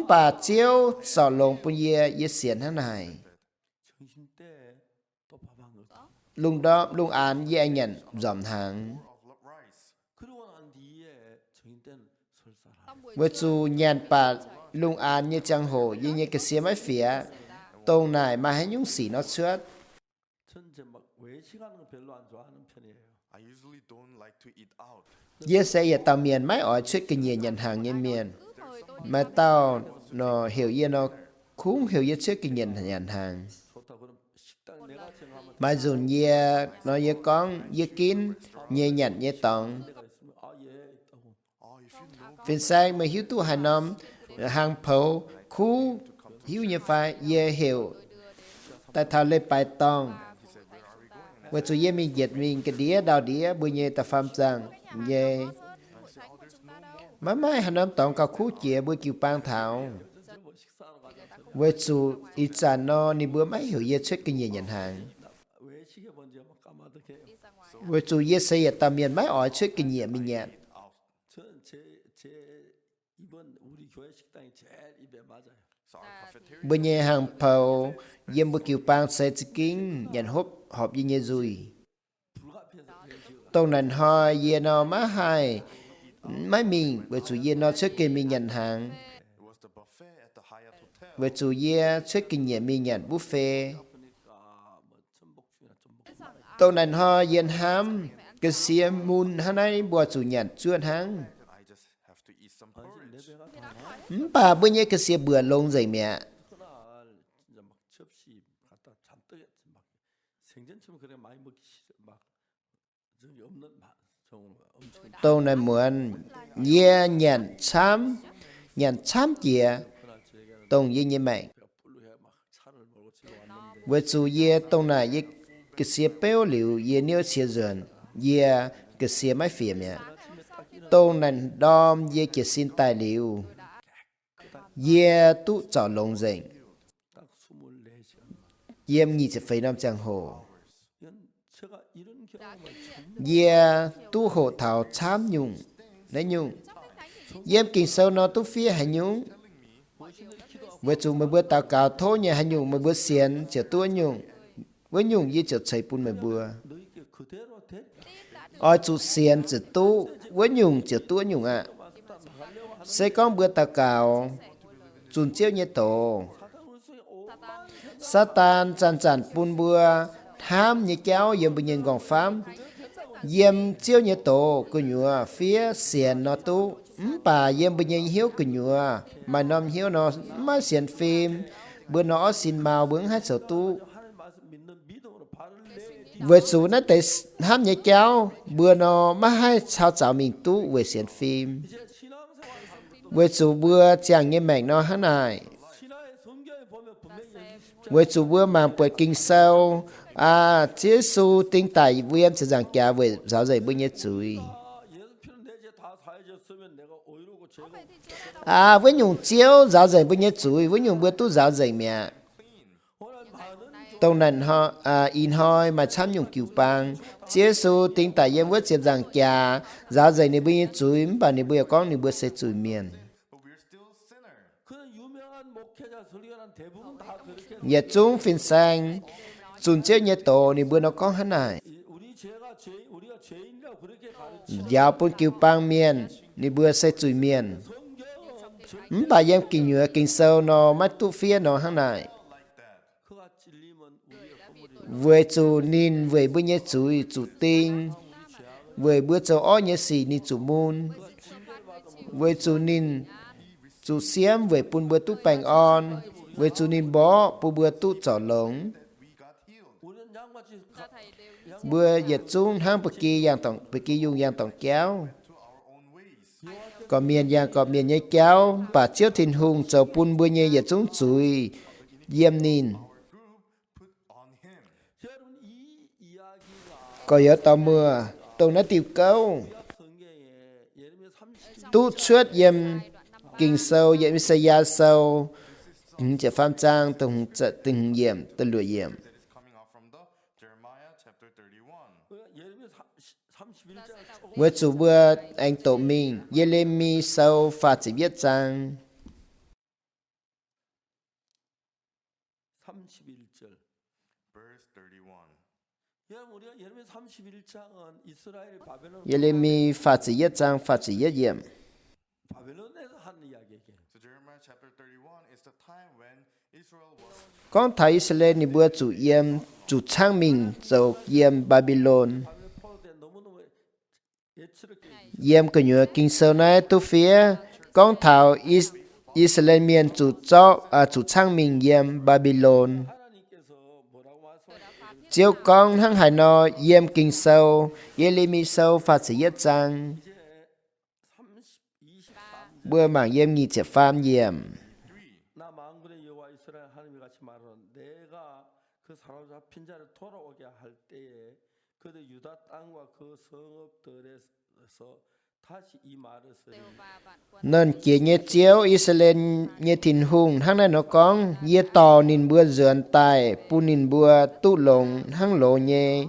[SPEAKER 1] bà chiếu trò lông bún ye xiên tháng này
[SPEAKER 2] 정신 때 또 밥 한 걸.
[SPEAKER 1] lung đó lung án ye anh nhận dòm hàng
[SPEAKER 3] Of rice.
[SPEAKER 2] 그러고 난 뒤에 정신 때는 설사를.
[SPEAKER 1] với su nhàn bà lung án như trang hồ như cái xía mấy phía tông này mà hay nhung xỉ nó suốt
[SPEAKER 2] 전제 막 외식하는 거 별로 안 좋아하는 편이에요.
[SPEAKER 3] I usually don't like to eat out.
[SPEAKER 1] ye sẽ ye tao miền mấy ở chuyện cái nhiều nhận hàng như miền mà tao nó hiểu ye nó cũng hiểu ye chuyện cái nhận hàng
[SPEAKER 2] 좋다 그럼 식당 내가 정하면
[SPEAKER 1] mà dùn ye nó ye con ye kín ye nhận ye tòng
[SPEAKER 2] 데가 있으면 아예 있다고.
[SPEAKER 3] If you know
[SPEAKER 1] phiên sang mà hiếu tu hà năm hàng phẩu khu hiếu như phải ye hiểu tại thao lê bài tòng với chú ye mình diệt mình cái đĩa đào đĩa bùi ye ta phạm rằng ye má hà năm tòng cao khu chia bùi kiều bang thảo
[SPEAKER 2] 뭐 식사하러 가자.
[SPEAKER 1] với chú ít trả nó ni bữa mấy hiểu ye chết cái nhiều nhận hàng
[SPEAKER 2] 외식에 먼저 막 까마득해요.
[SPEAKER 1] với chú ye xây tầm miền mấy ở chết cái nhiều mình nhận
[SPEAKER 2] 저제 이번 우리 교회 식당이 제일 입에 맞아요.
[SPEAKER 3] so our cafeteria
[SPEAKER 1] bùi ye hàng phẩu ye bùi kiều bang xây chỉ kín nhận hộp ye ye rùi
[SPEAKER 2] 불가피해서 외식을.
[SPEAKER 1] tông nền ho ye nó má hai mấy mình với chú ye nó chết cái mình nhận hàng
[SPEAKER 3] it was the buffet at the Hyatt Hotel.
[SPEAKER 1] với chú ye chết cái nhiều mình nhận buffet
[SPEAKER 2] 보니까 뭐 전복죽이나 전복.
[SPEAKER 1] tông nền ho yên ham cái xia mun hắn ấy bùa chủ nhận chuyên hàng
[SPEAKER 3] I just have to eat some
[SPEAKER 2] 내
[SPEAKER 3] porridge.
[SPEAKER 2] 배가 다
[SPEAKER 1] bà bữa nhé cái xia bữa lông dậy mẹ
[SPEAKER 2] 그날 진짜 막 접시 갖다 잔뜩 막 생전처럼 그래 많이 먹기 싫어. 막 저기 없는 정으로 엄청
[SPEAKER 1] tông này muốn ye nhận chám chìa
[SPEAKER 2] 그날 저에게는
[SPEAKER 1] tông ye như mẹ
[SPEAKER 2] 배가 불루해 막 차를 몰고 집에 왔는데
[SPEAKER 1] với chú ye tông này ye cái xia béo liu ye niêu xia dần ye cái xia mấy phía mẹ tông này đom ye cái xin tài liu ye tu trò lông dậy
[SPEAKER 2] 딱 24시간.
[SPEAKER 1] yếm nhị chỉ phải năm chẳng hồ
[SPEAKER 2] 제가 이런 경험을 처음
[SPEAKER 1] ye tu hộ thảo chám nhung lấy nhung yếm kinh sâu nó tu phía hành nhung với chúng mới bữa tao cào thô nhà hành nhung mới bữa xiên chở tua nhung với nhung ye chở chạy bún mới bữa
[SPEAKER 2] 너희께 그대로 됐다.
[SPEAKER 1] oi chú xiên chở tu với nhung chở tua nhung ạ sẽ có bữa tao cào chun chiếu như tổ Satan chăn chăn bún bữa tham như kéo yếm bình nhân gòn phám yếm chiếu như tổ cứ nhua phía xiên nó tu bà yếm bình nhân hiếu cứ nhua mà nom hiếu nó mà xiên phim bữa nó xin màu bướng hát sở tu
[SPEAKER 2] 하나님 말씀 믿는 믿음으로 발을 내.
[SPEAKER 1] với số nó tới ham như kéo bữa nó mà hai sao chào mình tu với xiên phim
[SPEAKER 2] 이제 신앙생활
[SPEAKER 1] với số bữa chẳng như mẹ nó hát này
[SPEAKER 2] 신화의 성경에 보면 분명히
[SPEAKER 1] với số bữa mà bởi kinh sâu chế su tinh tài với em sẽ giảng kia với giáo dạy bữa nhé chuối
[SPEAKER 2] 예수 피는 내 죄 다 사해졌으면 내가 오이르고 죄가
[SPEAKER 1] với nhung chiếu giáo dạy bữa nhé chuối với nhung bữa tu giáo dạy mẹ
[SPEAKER 2] 오늘 많은
[SPEAKER 1] tông nền họ in hoi mà chăm nhung cứu bang chế su tinh tài em với sẽ giảng kia giáo dạy này bữa nhé chuối bà này bữa con này bữa sẽ chuối miền
[SPEAKER 3] But we're still sinners.
[SPEAKER 2] 그런 유명한 목회자 설교는 대부분 다 그렇게
[SPEAKER 1] nhà chúng phiên sang chun chiếu nhé tổ này bữa nó có hắn này
[SPEAKER 2] 우리가 죄인이라고 그렇게
[SPEAKER 1] giáo bún kiêu bang miền ni bữa sẽ chui miền bà em kinh nhựa kinh sâu nó mắt tu phía nó hăng này
[SPEAKER 2] 그가 찔림은 우리의 허물이
[SPEAKER 1] với chủ nín với bữa nhé chui chủ tinh với bữa châu ó nhé xì ni chủ môn với chủ nín chủ xiêm với bún bữa tu bành on với chủ nín bó bữa bữa tu trỏ lống
[SPEAKER 2] 우리는 양같이
[SPEAKER 1] bữa giật xuống hang bực kỳ dùng giang tổng kéo có miền nhé kéo bà chiếu thìn hùng châu bún bữa nhé giật xuống chui diêm nín
[SPEAKER 2] 여러분 이 이야기가
[SPEAKER 1] có nhớ tao mưa tôi nói tiêu câu
[SPEAKER 2] 성경에 예레미야 30장
[SPEAKER 1] tu suốt yếm kinh sâu yếm sa ya sâu chỉ phạm trang từng từng yếm từng lụa yếm
[SPEAKER 3] That is coming out from the Jeremiah chapter 31.
[SPEAKER 2] 예레미야 31장
[SPEAKER 1] với chủ bữa anh tổ mình Yeremi sâu phạt chỉ viết rằng
[SPEAKER 2] 31절.
[SPEAKER 3] Verse 31.
[SPEAKER 2] 여러분 우리가 예레미야 31장은 이스라엘이 바벨론
[SPEAKER 1] Yeremi phạt chỉ viết rằng phạt chỉ viết yếm
[SPEAKER 2] 바벨론에서 한 이야기예요.
[SPEAKER 3] So Jeremiah chapter 31 is the time when Israel was
[SPEAKER 1] con thấy Israel ni bữa chủ yếm chủ trang mình dầu yếm Babylon
[SPEAKER 2] 바벨 포로 때 너무너무 예치롭게
[SPEAKER 1] yếm cái nhựa kinh sâu này tu phía con thảo Israel miền chủ trang mình yếm Babylon
[SPEAKER 2] 하나님께서 뭐라고 말씀하셨어요?
[SPEAKER 1] chiếu con hăng hải nó yếm kinh sâu Yeremi sâu phạt chỉ viết rằng
[SPEAKER 2] 이제 23
[SPEAKER 1] bữa mảng yếm nghi chỉ phạm yếm
[SPEAKER 2] 나 만군의 여호와 이스라엘 하나님이 같이 말하는 내가 그 사로잡힌 자를 돌아오게 할 때에 그들 유다 땅과 그 성읍들에서 다시 이 말을 쓰리
[SPEAKER 1] nên kia nhé chiếu Israel nhé thìn hùng hăng này nó con yê tò nín bữa dườn tài pu nín bữa tu lồng hăng lộ nhé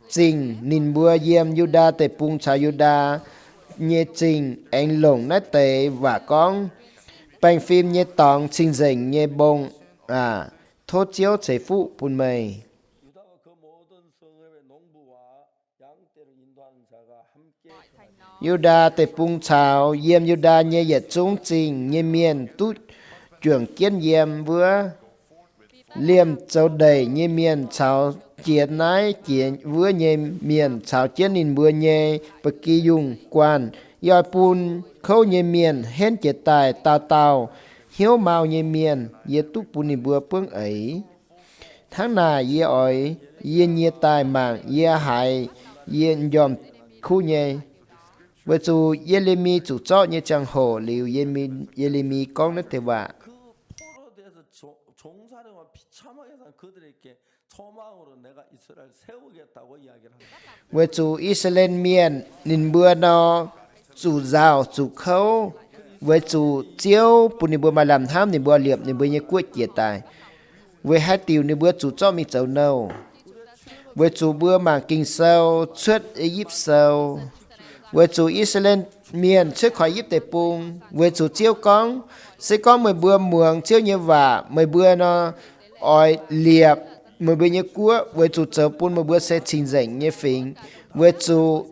[SPEAKER 1] trình nín bữa yếm Yuda tề pung cha Yuda nhé trình anh lồng nát tề và con bánh phim nhé tòng trình dành nhé bông thốt chiếu chế phụ bùn mây
[SPEAKER 2] 유다가 그 모든 성읍의 농부와 양떼를 인도하는 자가 함께
[SPEAKER 1] Yuda tề pung chào yếm Yuda nhé yết trung trình nhé miền tu chuyển kiến yếm vừa liêm châu đầy nhé miền chào chiến nái chiến vừa nhé miền chào chiến nín vừa nhé bậc kỳ dùng quan yoi pun khâu nhé miền hên chế tài tao hiếu mau nhé miền yết tu pun nín vừa phương ấy tháng nào yê ỏi yê nhé tài mạng yê hại yê yom khu nhé với chủ Yeremi chủ cho như chẳng hồ liu Yeremi con nó thế vạ
[SPEAKER 2] 그 포로에 대해서 종사령과 비참하게 산 그들에게 소망으로 내가 이스라엘 세우겠다고 이야기를 합니다.
[SPEAKER 1] với chủ Israel miền nín bữa nó chủ rào chủ khâu với chủ chiếu bùn nín bữa mà làm tham nín bữa liệp nín bữa như quyết kiệt tài với hai tiêu nín bữa chủ cho mình chầu nâu với chủ bữa mà kinh sâu xuất Egypt sâu với chủ Israel miền xuất khỏi Egypt tề pung với chủ chiếu con sẽ có 10 bữa muồng chiếu như vả 10 bữa nó ỏi liệp 10 bữa như cua với chủ chờ pun 10 bữa sẽ trình dành như phình với chủ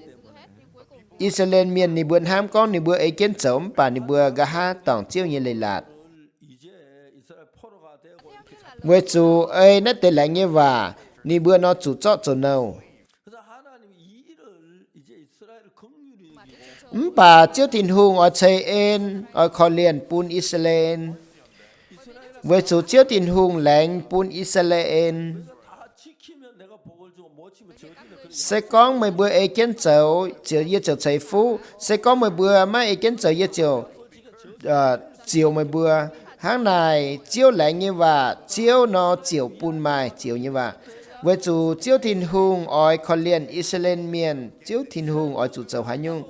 [SPEAKER 1] Israel miền ni bữa ham con ni bữa ấy kiến chấm và ni bữa gà ha tổng chiếu như lệ lạt
[SPEAKER 2] 이제 이스라엘 포로가 되고 이렇게
[SPEAKER 1] với chủ ấy nó tệ lạnh như vả ni bữa nó chủ chọn chỗ nào
[SPEAKER 2] 그래서 하나님이 이 일을 이제 이스라엘 긍휼히 여기고
[SPEAKER 1] bà chiếu thìn hùng ở chơi en ở khó liền pun Israel với chủ chiếu thìn hùng lãnh pun Israel
[SPEAKER 2] 다 지키면 내가 복을 주고 못 지면 저주를
[SPEAKER 1] sẽ có 10 bữa ấy kiến chầu chiều như chiều chạy phú sẽ có 10 bữa mà ấy kiến chầu như chiều 10 bữa tháng này chiếu lãnh như vậy chiếu nó chiều pun mai chiều như vậy với chủ chiếu thìn hùng ở khó liền Israel miền chiếu thìn hùng ở chủ chầu Hà Nhung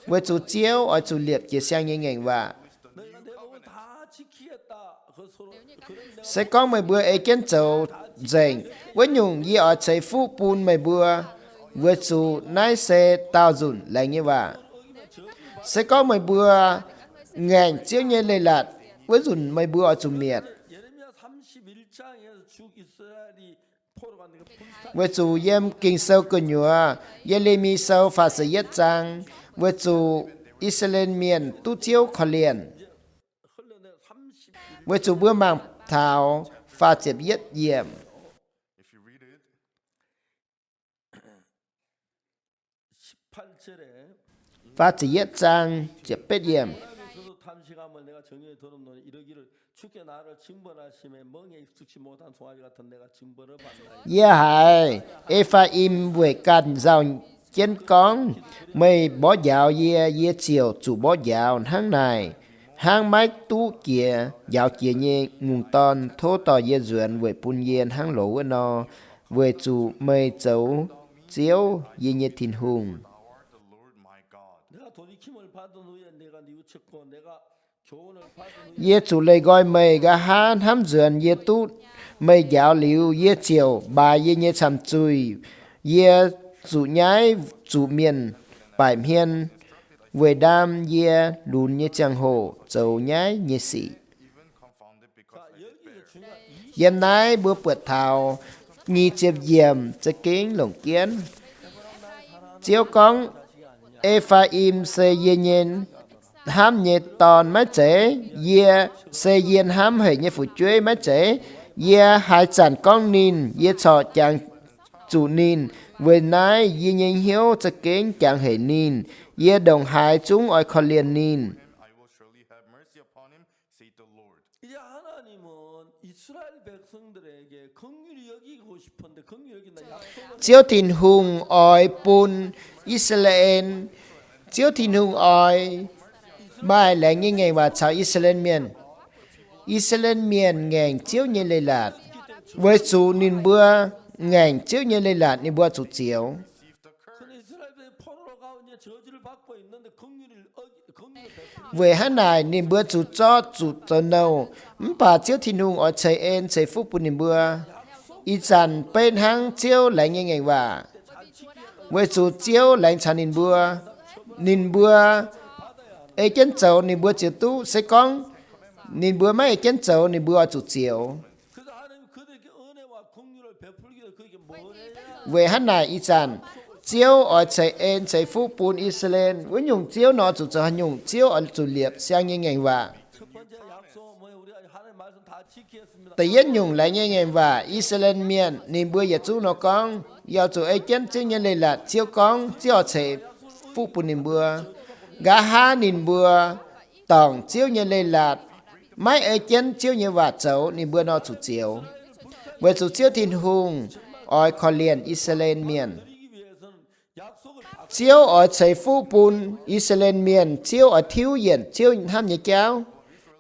[SPEAKER 1] với chủ chiếu ở chủ liệt kia sang như ngành và
[SPEAKER 2] 너희가 내 복을 다 지키겠다. 그 서로 그런 내가
[SPEAKER 1] sẽ có 10 bữa ấy kiến chầu dành với nhung như ở chạy phú pun 10 bữa với chủ nái xe tao dùn là như vậy sẽ có 10 bữa ngành chiếu như lệ lạt với dùn 10 bữa ở chủ miệt
[SPEAKER 2] 예레미야 31장에서 쭉 이스라엘이
[SPEAKER 1] với chủ yếm kinh sâu của nhúa Yeremi sâu phá sự yết trang với chủ Israel miền tu chiếu khó liền với chủ bữa mạng thảo phá chếp yết diệm
[SPEAKER 3] If you read it,
[SPEAKER 2] 18절에
[SPEAKER 1] phá chếp yết trang chếp bết diệm
[SPEAKER 2] 저도 탐식함을 내가 정의에 들었노니 이르기를 주께 나를 징벌하심에 멍에 익숙치 못한 송아지 같은 내가 징벌을 받나이다.
[SPEAKER 1] Yê hại Ephraim về cành rào trên con mây bó dạo yê chiều chủ bó dạo tháng này hang mái tú kia dạo kia nhé ngùng ton thô tỏ yê duyên về bùn yên hang lỗ ở nó về chủ mây chấu chiếu yê nhé thìn hùng
[SPEAKER 3] thou art the Lord my God.
[SPEAKER 2] 내가 돌이킴을 받은 후에 내가 뉘우쳤고 내가 교훈을 받은 후에
[SPEAKER 1] yê chủ lời gọi mây gà hán hám duyên yê tú mây dạo liu yê chiều bà yê nhé chăm chui yê chủ nhái chủ miền bài hiên về đam yê lùn như chẳng hồ dầu nhái như sĩ
[SPEAKER 3] Even confounded because
[SPEAKER 2] 자,
[SPEAKER 3] I did
[SPEAKER 2] 여기
[SPEAKER 3] bear.
[SPEAKER 2] 이제 중요한 이
[SPEAKER 1] yếm nái bữa bượt thảo nghi chiếp diệm cho kính lồng kiến chiếu con Ephraim se yê nhiên hám nhẹ tòn má chế yê se yên hám hệ như phụ chuế má chế yê hai chẳng con nín yê trọ chẳng chủ nín về nái yê nhiên hiếu cho kính chẳng hệ nín yê đồng hai chúng oi khó liền nín
[SPEAKER 3] I will surely have mercy upon him, saith the Lord.
[SPEAKER 2] 이제 하나님은 이스라엘 백성들에게 긍휼히 여기고 싶은데 긍휼히 여긴다 약속을
[SPEAKER 1] chiếu thìn hùng oi pun Israel chiếu thìn hùng oi mai lại nghe ngày và chào Israel miền ngành chiếu như lê lạt với chủ nín bữa ngành chiếu như lê lạt nín bữa chủ chiếu
[SPEAKER 2] 근데 이스라엘들이 포로로 가고 이제 저주를 받고 있는데 긍휼을 베풀
[SPEAKER 1] về hát này nín bữa chủ cho nâu bà chiếu thìn hùng oi chạy en chạy phúc bù nín bữa y chàn bên hang chiếu lại nghe ngày và với chủ chiếu lại chàn nín bữa ấy chân chậu nín bữa chiếu tu sẽ con nín bữa mấy chân chậu nín bữa chủ chiếu
[SPEAKER 2] 그래서 하나님 그들에게 은혜와 긍휼을 베풀기 위해 그에게 뭘 해야
[SPEAKER 1] về hát này y chàn chiếu ở chạy en chạy phúc bùn Israel với nhung chiếu nó chủ cho nhung chiếu ở chủ liệp sang nghe ngày và
[SPEAKER 2] 첫 번째 약속 뭐예요? 우리가 하나님 말씀 다 지키겠습니다.
[SPEAKER 1] tự nhiên nhung lại nghe ngày và Israel miền nín bữa giờ chú nó con giờ chủ ấy chân chiếu nhân lệ là chiếu con chiếu ở chạy phúc bùn nín bữa gã ha nín bữa tổng chiếu nhân lệ là mấy ấy chân chiếu như và cháu nín bữa nó chủ chiếu với chủ chiếu thìn hùng oi khó liền Israel miền
[SPEAKER 2] 드리기 위해서는 약속을 다
[SPEAKER 1] chiếu ở chạy phúc bùn Israel miền chiếu ở thiếu yên chiếu ham nhớ kéo
[SPEAKER 3] Israel,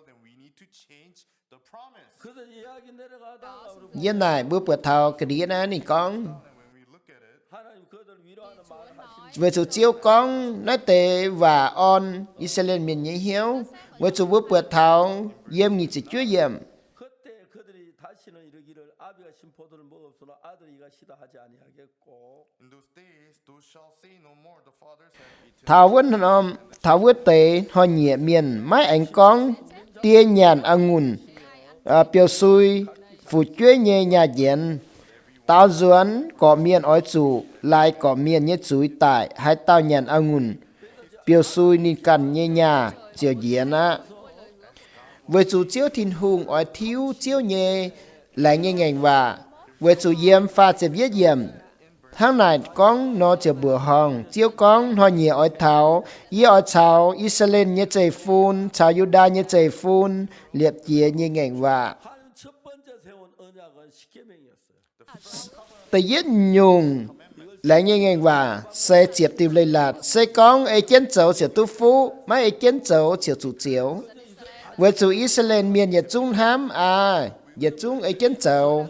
[SPEAKER 3] then we need to change the promise.
[SPEAKER 2] 그래서 이야기 내려가다가 우리
[SPEAKER 1] yên này bữa bữa thao cái đi này con
[SPEAKER 3] And when we look at it,
[SPEAKER 2] 하나님 그들 위로하는 말을 하십니다.
[SPEAKER 1] về chủ chiếu con nói tệ và on Israel miền nhớ hiếu về chủ bữa thao yếm nghỉ chỉ chúa yếm
[SPEAKER 2] 그때 그들이 다시는 이르기를 아비가 심포도를 먹었으나 아들이 이가시다 하지 아니하겠고
[SPEAKER 3] in those days, those shall say no more, the fathers have eaten.
[SPEAKER 1] thảo vứt tệ họ nhẹ miền mấy anh con tia nhàn angùn biểu xui phụ chúa nhẹ nhà diễn tao duẩn có miền ói chủ lại có miền nhé chuối tại hai tao nhàn angùn biểu xui nên cần nhẹ nhà chiều diễn á với chủ chiếu thìn hùng ói thiếu chiếu nhẹ lại nghe ngành và với chủ yếm pha sẽ viết yếm tháng này con nó chờ bữa hòn chiếu con nó nhẹ ói thảo y ói thảo Israel nhé chạy phun chào Juda nhé chạy phun liệp chia như ngành và
[SPEAKER 2] 하나님 첫 번째 세운 언약은 십계명이었어요.
[SPEAKER 1] tự giết nhung lại nghe ngành và sẽ chiếp tiêu lây lạt sẽ con ấy kiến châu sẽ tu phú mấy ấy kiến châu sẽ chủ chiếu với chủ Israel miền nhật trung hám nhật trung ấy kiến châu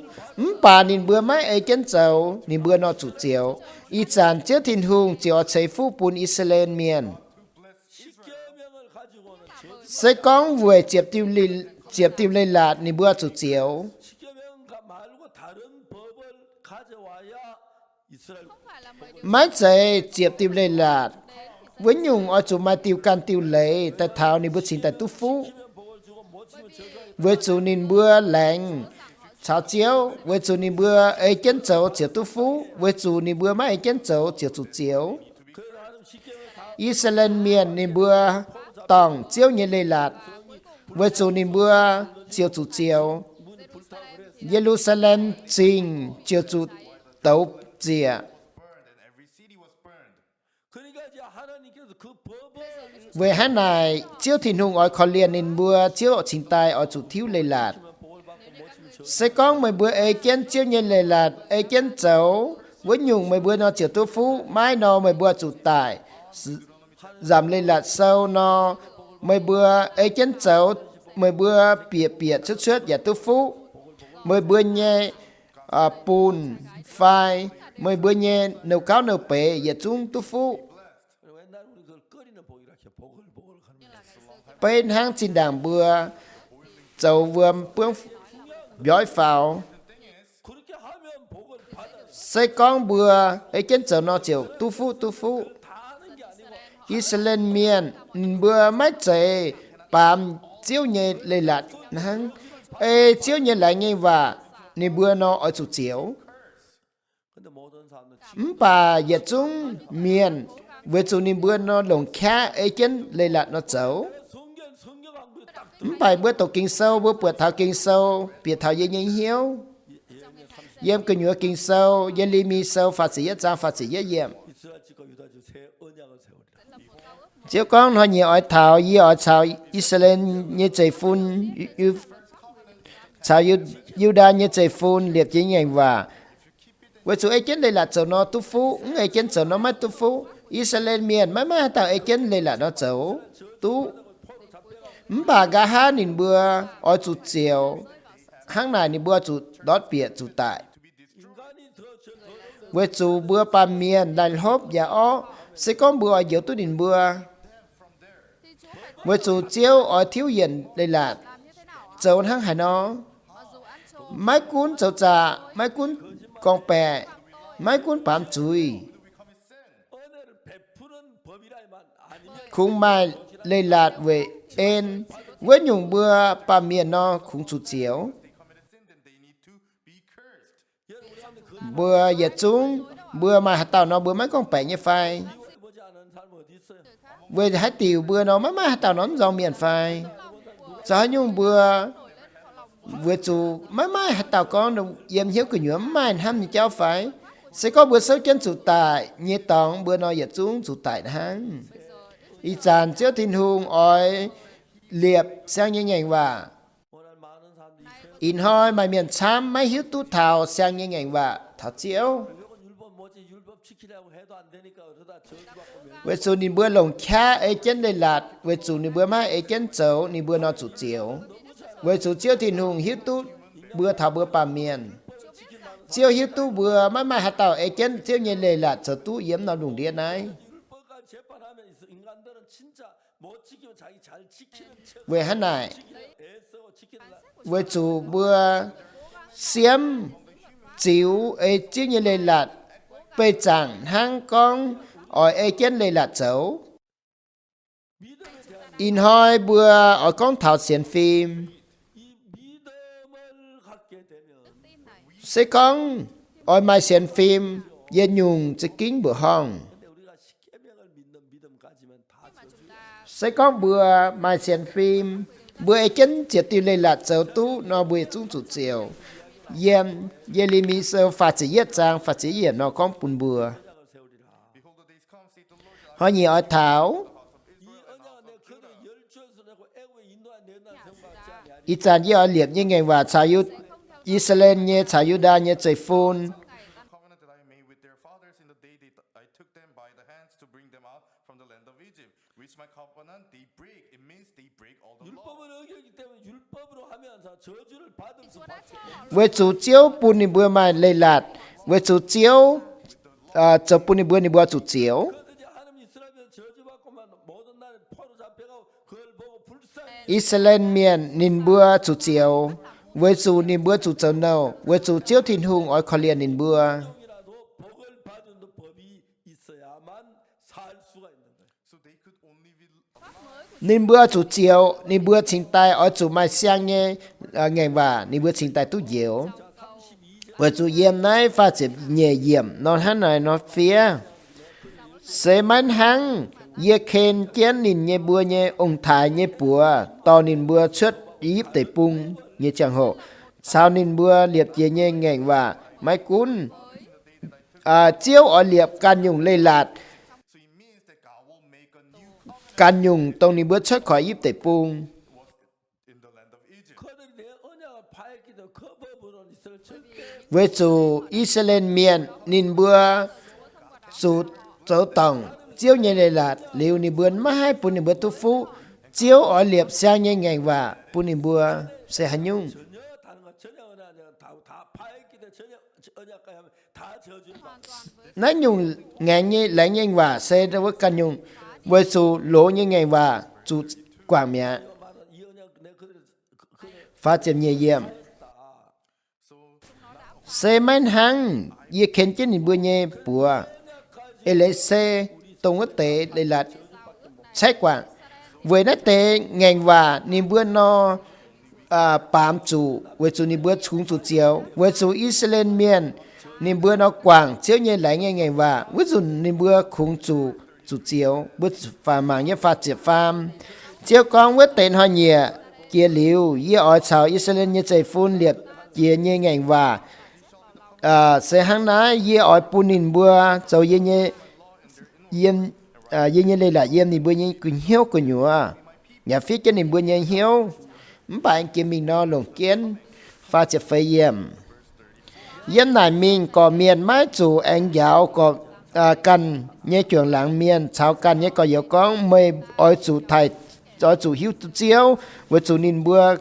[SPEAKER 1] bà nín bữa mấy ấy kiến châu nín bữa nó chủ chiếu y chàn chiếu thìn hùng chiếu chạy phú bùn Israel miền
[SPEAKER 2] 십계명을 가지고는 저
[SPEAKER 1] sẽ con vừa chiếp tiêu lây lạt nín bữa chủ chiếu
[SPEAKER 2] 십계명 말고 다른 법을 가져와야 이스라엘
[SPEAKER 1] mấy chạy chiếp tiêu lây lạt với nhung ở chủ mà tiêu can tiêu lệ tại thảo nín bữa xin tại tu phú
[SPEAKER 2] 복을 주고 못 치면 저주하게
[SPEAKER 1] với chủ nín bữa lành chào chiếu với chủ ni bữa ấy kiến châu chiếu tu phú với chủ ni bữa mai kiến châu chiếu chủ chiếu
[SPEAKER 2] 그래서 하나님 십계명을 다
[SPEAKER 1] Israel miền ni bữa tòng chiếu như lê lạt với chủ ni bữa chiếu chủ chiếu
[SPEAKER 2] 문이 불타고 그래서
[SPEAKER 1] Jerusalem trình chiếu chủ tấu dìa
[SPEAKER 3] burned, and every city was burned.
[SPEAKER 2] 그러니까 이제 하나님께서 그 법을
[SPEAKER 1] với hát này chiếu thìn hùng ở khó liền nên bữa chiếu chính tài ở chủ thiếu lê lạt
[SPEAKER 2] 복을 받고 모시면
[SPEAKER 1] sẽ có mấy bữa ấy kiến chiếu như lê lạt ấy kiến cháu với nhung mấy bữa nó chiếu tu phú mai nó mấy bữa chủ tài giảm lê lạt sâu nó mấy bữa ấy kiến cháu mấy bữa bịa bịa chút chút và tu phú mấy bữa nhẹ bùn phai mấy bữa nhẹ nấu cáo nấu bể và chúng tu phú
[SPEAKER 2] 옛날 우리 그걸 끓이는 복이라 해 복을 하는 거예요.
[SPEAKER 1] bên hang chín đảng bữa cháu vừa bướng giói pháo
[SPEAKER 2] 그렇게 하면 복을 받아
[SPEAKER 1] sẽ có bữa ấy kiến cháu nó chiều tu phú
[SPEAKER 2] 다 하는 게 아니고
[SPEAKER 1] Israel miền bữa mấy trời bám chiếu nhẹ lê lạt hăng ê chiếu nhẹ lại nghe và nè bữa nó ở chủ chiếu
[SPEAKER 2] 근데 모든 사람들
[SPEAKER 1] bà giờ chúng miền với chủ nè bữa nó lồng khá ấy kiến lê lạt nó cháu
[SPEAKER 2] 성경 안 그래 딱
[SPEAKER 1] bài bữa tổ kinh sâu bữa bữa thảo kinh sâu biệt thảo dễ nhanh hiếu yếm cái nhựa kinh sâu yếm li mi sâu phát sĩ trang phát sĩ yếm
[SPEAKER 2] 이스라엘 집과 유다 집새 언약을 세우리라.
[SPEAKER 1] chiếu con họ nhiều ở thảo y ở thảo Israel như trời phun thảo Juda như trời phun liệt chính ngành và với chủ ấy kiến đây là chỗ nó tu phú ấy kiến chỗ nó mất tu phú Israel miền mấy thảo ấy kiến đây là nó chỗ tu bà gà ha nín bữa ở chủ chiều hang này nín bữa chủ đót biệt chủ tại
[SPEAKER 2] 인간이 더
[SPEAKER 1] với chủ bữa ba miền đại hốp và ó sẽ có bữa ở giữa tu nín bữa với chủ chiếu ở thiếu hiền đây là chỗ hang hải nó mấy cuốn chỗ trà mấy cuốn con bè mấy cuốn bám chuối
[SPEAKER 2] 은혜를 베푸는 법이라만 아니면
[SPEAKER 1] khung mai lây lạt về en với nhung bữa ba miền nó cũng chủ chiếu
[SPEAKER 3] Committed sin, then they need to be cursed.
[SPEAKER 1] bữa giờ chúng bữa mà hạt tàu nó bữa mấy con bè như phai
[SPEAKER 2] 보지 않은 사람 어디 있어요?
[SPEAKER 1] bữa hãy tiểu bữa nó mấy hạt tàu nó do miền phai cho nhung bữa chủ mấy hạt tàu con đồng yếm hiếu của nhuốm mai ham như cháu phải sẽ có bữa sâu chân chủ tại như tòng bữa nó giờ chúng chủ tại hang y chàn chiếu thiên hùng oi liệp sang như nhành và
[SPEAKER 2] 오늘 많은 사람들이 있어요.
[SPEAKER 1] in hoi mà miền chám mấy hiếu tu thảo sang như nhành và thảo chiếu
[SPEAKER 2] 이건 율법 뭐지? 율법 지키려고 해도 안 되니까 그러다 저주받고 명.
[SPEAKER 1] với chủ ni bữa lồng khá ấy chân đầy lạt với chủ ni bữa mai ấy chân chấu ni bữa nó chủ chiếu với chủ chiếu thiên hùng hiếu tu bữa thảo bữa bà miền chiếu hiếu tu bữa mai hạt tàu ấy chân chiếu như lệ lạt cho tu yếm nó đùng điện này
[SPEAKER 2] 율법과 재판하면 인간들은 진짜 못 지키면 자기 잘 지키는 척
[SPEAKER 1] với hắn này
[SPEAKER 2] 애써 지키는
[SPEAKER 1] với chủ bữa xiêm chiếu ấy chiếu như lệ lạt bê chẳng hang con ở ấy chân lệ lạt chấu
[SPEAKER 2] 믿음에 대한
[SPEAKER 1] in hoi bữa ở con thảo xiên phim
[SPEAKER 2] 이 믿음을 갖게 되면
[SPEAKER 1] sẽ con ở mai xiên phim yên nhung sẽ kính bữa hong
[SPEAKER 2] 근데 우리가 십계명을 믿는 믿음 가지면 다 저주야.
[SPEAKER 1] sẽ có bữa mai xiên phim bữa ấy chân chỉ tiêu lệ lạt chấu tu nó bữa chúng chủ chiều yếm yếm li mi sơ phát chỉ yết trang phát chỉ yết nó con bùn bữa
[SPEAKER 2] 언약을 세우리라.
[SPEAKER 3] Behold, the days come, saith the Lord your
[SPEAKER 1] họ nhiều ở thảo
[SPEAKER 2] 이 언약은 내가 그들을 열주에서 내고 애굽에 인도한 내 날 생각하지 아니하리.
[SPEAKER 1] ít chán như ở liệp như ngày và chả yu Israel như chả Juda như trời phun
[SPEAKER 3] covenant that I made with their fathers in the day I took them by the hands to bring them out from the land of Egypt, which my covenant they break. It means they break all the law.
[SPEAKER 2] 율법을 어겼기 때문에 율법으로 하면서 저주를 받을 수밖에.
[SPEAKER 1] với chủ chiếu bùn ni bữa mai lây lạt với chủ chiếu cho bùn ni bữa chủ chiếu
[SPEAKER 2] 그런데 하나님 이스라엘 저주받고만 모든 날 포로 잡혀가고 그걸 보고 불쌍히
[SPEAKER 1] Israel miền nín bữa chủ chiếu với chủ nín bữa chủ chiếu nào với chủ chiếu thiên hùng ở khó liền nín bữa
[SPEAKER 2] 이라도 복을 받는 법이 있어야만 살 수가 있는 거예요.
[SPEAKER 3] So they could only be
[SPEAKER 1] nín bữa chủ chiếu nín bữa chính tài ở chủ mai xiang nhé ngày và ni bữa sinh tại tu diệu với chủ yếm này phát triển nhẹ yếm nó hắn này nó phía sẽ mến hăng ye khen chén nín nhẹ bùa nhẹ ông thái nhẹ bùa to nín bùa xuất íp tẩy pung nhẹ chẳng hộ sao nín bùa liệp chia nhẹ ngành và máy cún chiếu ở liệp can dùng lây lạt
[SPEAKER 3] So it means that God will make a new
[SPEAKER 1] can dùng tông nín bùa xuất khỏi íp tẩy pung
[SPEAKER 3] in the land of Egypt.
[SPEAKER 2] 그들이 내 언약을 파했기도 그 법으로 있을 절대
[SPEAKER 1] với chủ Israel miền nín bùa chủ chỗ tổng chiếu nhẹ lây lạt liều nín bùa má hai bùa nín bùa tu phú chiếu ở liệp sang nhẹ ngành và bùa nín bùa sẽ hành nhung
[SPEAKER 2] 전혀 다른 거 전혀 언약 다 파했기 때문에 전혀 언약까지 하면 다 저주를 받고
[SPEAKER 1] nói nhung ngàn như lấy nhanh và xe ra với căn nhung với số lỗ như ngày và chủ quảng mẹ
[SPEAKER 2] 이 언약 내 그들을
[SPEAKER 1] phát triển nhiều diệm
[SPEAKER 3] So
[SPEAKER 1] xe mến hăng ye khen trên nhìn bữa nhé bùa ê lấy xe tông ớt tế lấy lạt sách quảng với nát tế ngành và nhìn bữa nó bám chủ với chủ nhìn bữa chúng chủ chiếu với chủ Israel miền nhìn bữa nó quảng chiếu như lấy nghe ngành và với chủ nhìn bữa khung chủ chiếu bữa phà mạng như phát triển phàm chiếu con với tên họ nhẹ kia liu ye ở chào Israel như chạy phun liệt kia như ngành và sẽ hàng ná ye ở punin bữa châu ye như yếm ye như đây là yếm thì bữa như cứ hiếu cứ nhúa nhà phía cho nên bữa như hiếu bạn kia mình nó lồng kiến pha chật phê yếm yếm này mình có miền mái chủ anh giáo có cần như trường làng miền chào cần như có yếu con mời ở chủ thầy ở chủ hiếu tu chiếu với chủ nín bữa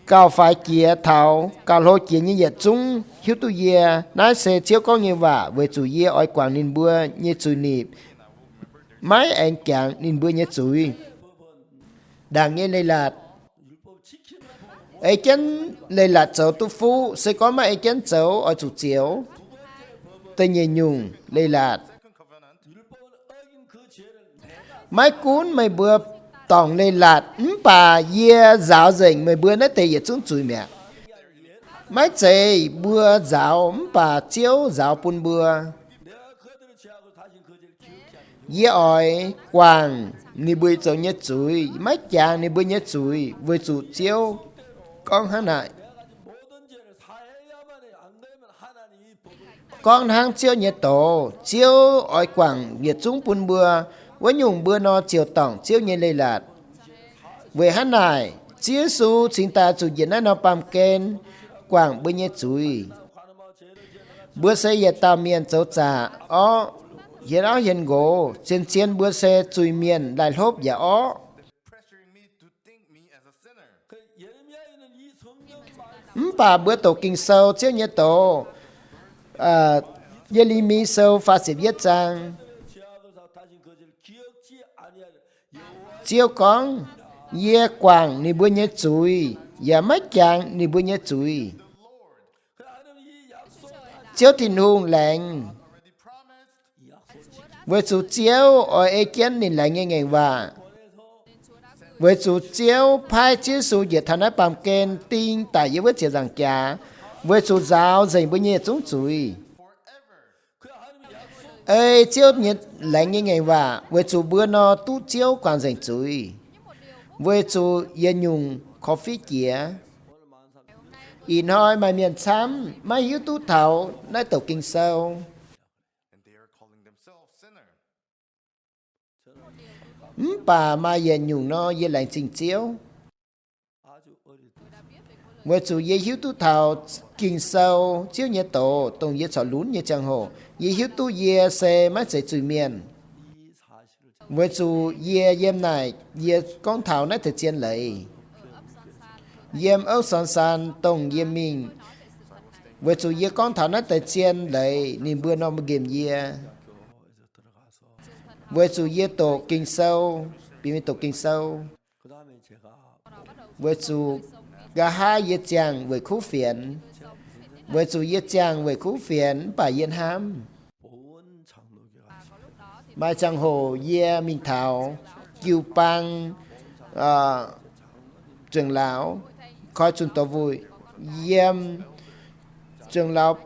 [SPEAKER 1] cao phải kia thảo cao lô kia như vậy chúng hiếu tu ye nói sẽ chiếu có như vậy với chủ ye ở quảng nín bữa như chủ nịp mấy anh chàng nín bữa như chủ đang nghe lây lạt ấy chân lây lạt cháu tu phu sẽ có mấy chân cháu ở chủ chiếu tên nhẹ nhung lây lạt
[SPEAKER 3] second covenant,
[SPEAKER 2] 율법을 어긴 그 죄를
[SPEAKER 1] mấy cuốn mấy bữa tổng lây lạt bà ye giáo dình mấy bữa nó tệ ye chúng chui mẹ mấy chế bữa giáo bà chiếu giáo bún bữa
[SPEAKER 2] 내가 그들의 죄악을 다신 그 죄를 기억케 하리라.
[SPEAKER 1] ye ỏi quàng ni bữa cháu nhất chui mấy chàng ni bữa nhất chui với chủ chiếu con hắn này
[SPEAKER 2] 모든 죄를 사해야만이 안 그러면 하나님이 법을
[SPEAKER 1] con hàng chiếu nhiệt tổ chiếu ỏi quảng nhiệt chúng bún bữa với nhung bữa nó chiếu tổng chiếu như lây lạt về hắn này chiếu su chính ta chủ diện nó bám kên quảng bữa nhiệt chui
[SPEAKER 2] 관음하고 죄를 지어나가
[SPEAKER 1] bữa xe ye tao miền châu trà ó hiện áo hiện gỗ trên trên bữa xe chui miền lại hốp giả ó
[SPEAKER 3] pressuring me to think me as a sinner.
[SPEAKER 2] 그 예레미야에는 이 성경 말씀
[SPEAKER 1] bà bữa tổ kinh sâu chiếu nhiệt tổ Yeremi sâu pha xếp viết rằng
[SPEAKER 2] 죄악을 다신 그 죄를 기억지 아니하려 여호와
[SPEAKER 1] chiếu con ye quảng ni bữa nhiệt chui ya mấy chàng ni bữa nhiệt chui
[SPEAKER 2] 그 하나님 이 약속
[SPEAKER 1] chiếu thìn hùng lạnh
[SPEAKER 3] Already promised.
[SPEAKER 2] 이 약속
[SPEAKER 1] với chủ chiếu ở ấy kiến nên lại nghe ngày và với chủ chiếu phai chiếu số diệt thằng ấy bằng kênh tin tại yếu với chiếu rằng cha với chủ giáo dành với nhiệt chúng chui
[SPEAKER 2] 그 하나님의 약속
[SPEAKER 1] ơi chiếu nhiệt lại nghe ngày và với chủ bữa nó tu chiếu quan dành chui với chủ yên nhung khó phí kia
[SPEAKER 2] 오늘 많은 사람
[SPEAKER 1] in hỏi mà miền xám mà hiếu tu thảo nói tổ kinh sâu
[SPEAKER 3] And they are calling themselves sinner.
[SPEAKER 1] bà mà yên nhung nó yên lành trình chiếu
[SPEAKER 2] 아주 어릴 때
[SPEAKER 1] với chủ ye hiếu tu thảo kinh sâu chiếu nhiệt tổ tông ye sọ lún như chẳng hồ ye hiếu tu ye xe mắt sẽ chui miền
[SPEAKER 2] 이 사실을
[SPEAKER 1] với chủ ye yếm này ye con thảo nói thực chiến lấy yếm ốc san san tông yếm mình với chủ ye con thảo nói thực chiến lấy niềm bữa nó mới game ye
[SPEAKER 2] 교회에서 들어가서
[SPEAKER 1] với chủ ye tổ kinh sâu bị mình tổ kinh sâu
[SPEAKER 2] 그 다음에 제가
[SPEAKER 1] với chủ gà hai ye chàng với khu phiền với chủ ye chàng với khu phiền bà yên ham
[SPEAKER 2] 보원 장로교가
[SPEAKER 1] mai chẳng hồ ye minh thảo kiều bang trưởng lão coi chúng tôi vui yếm trường lão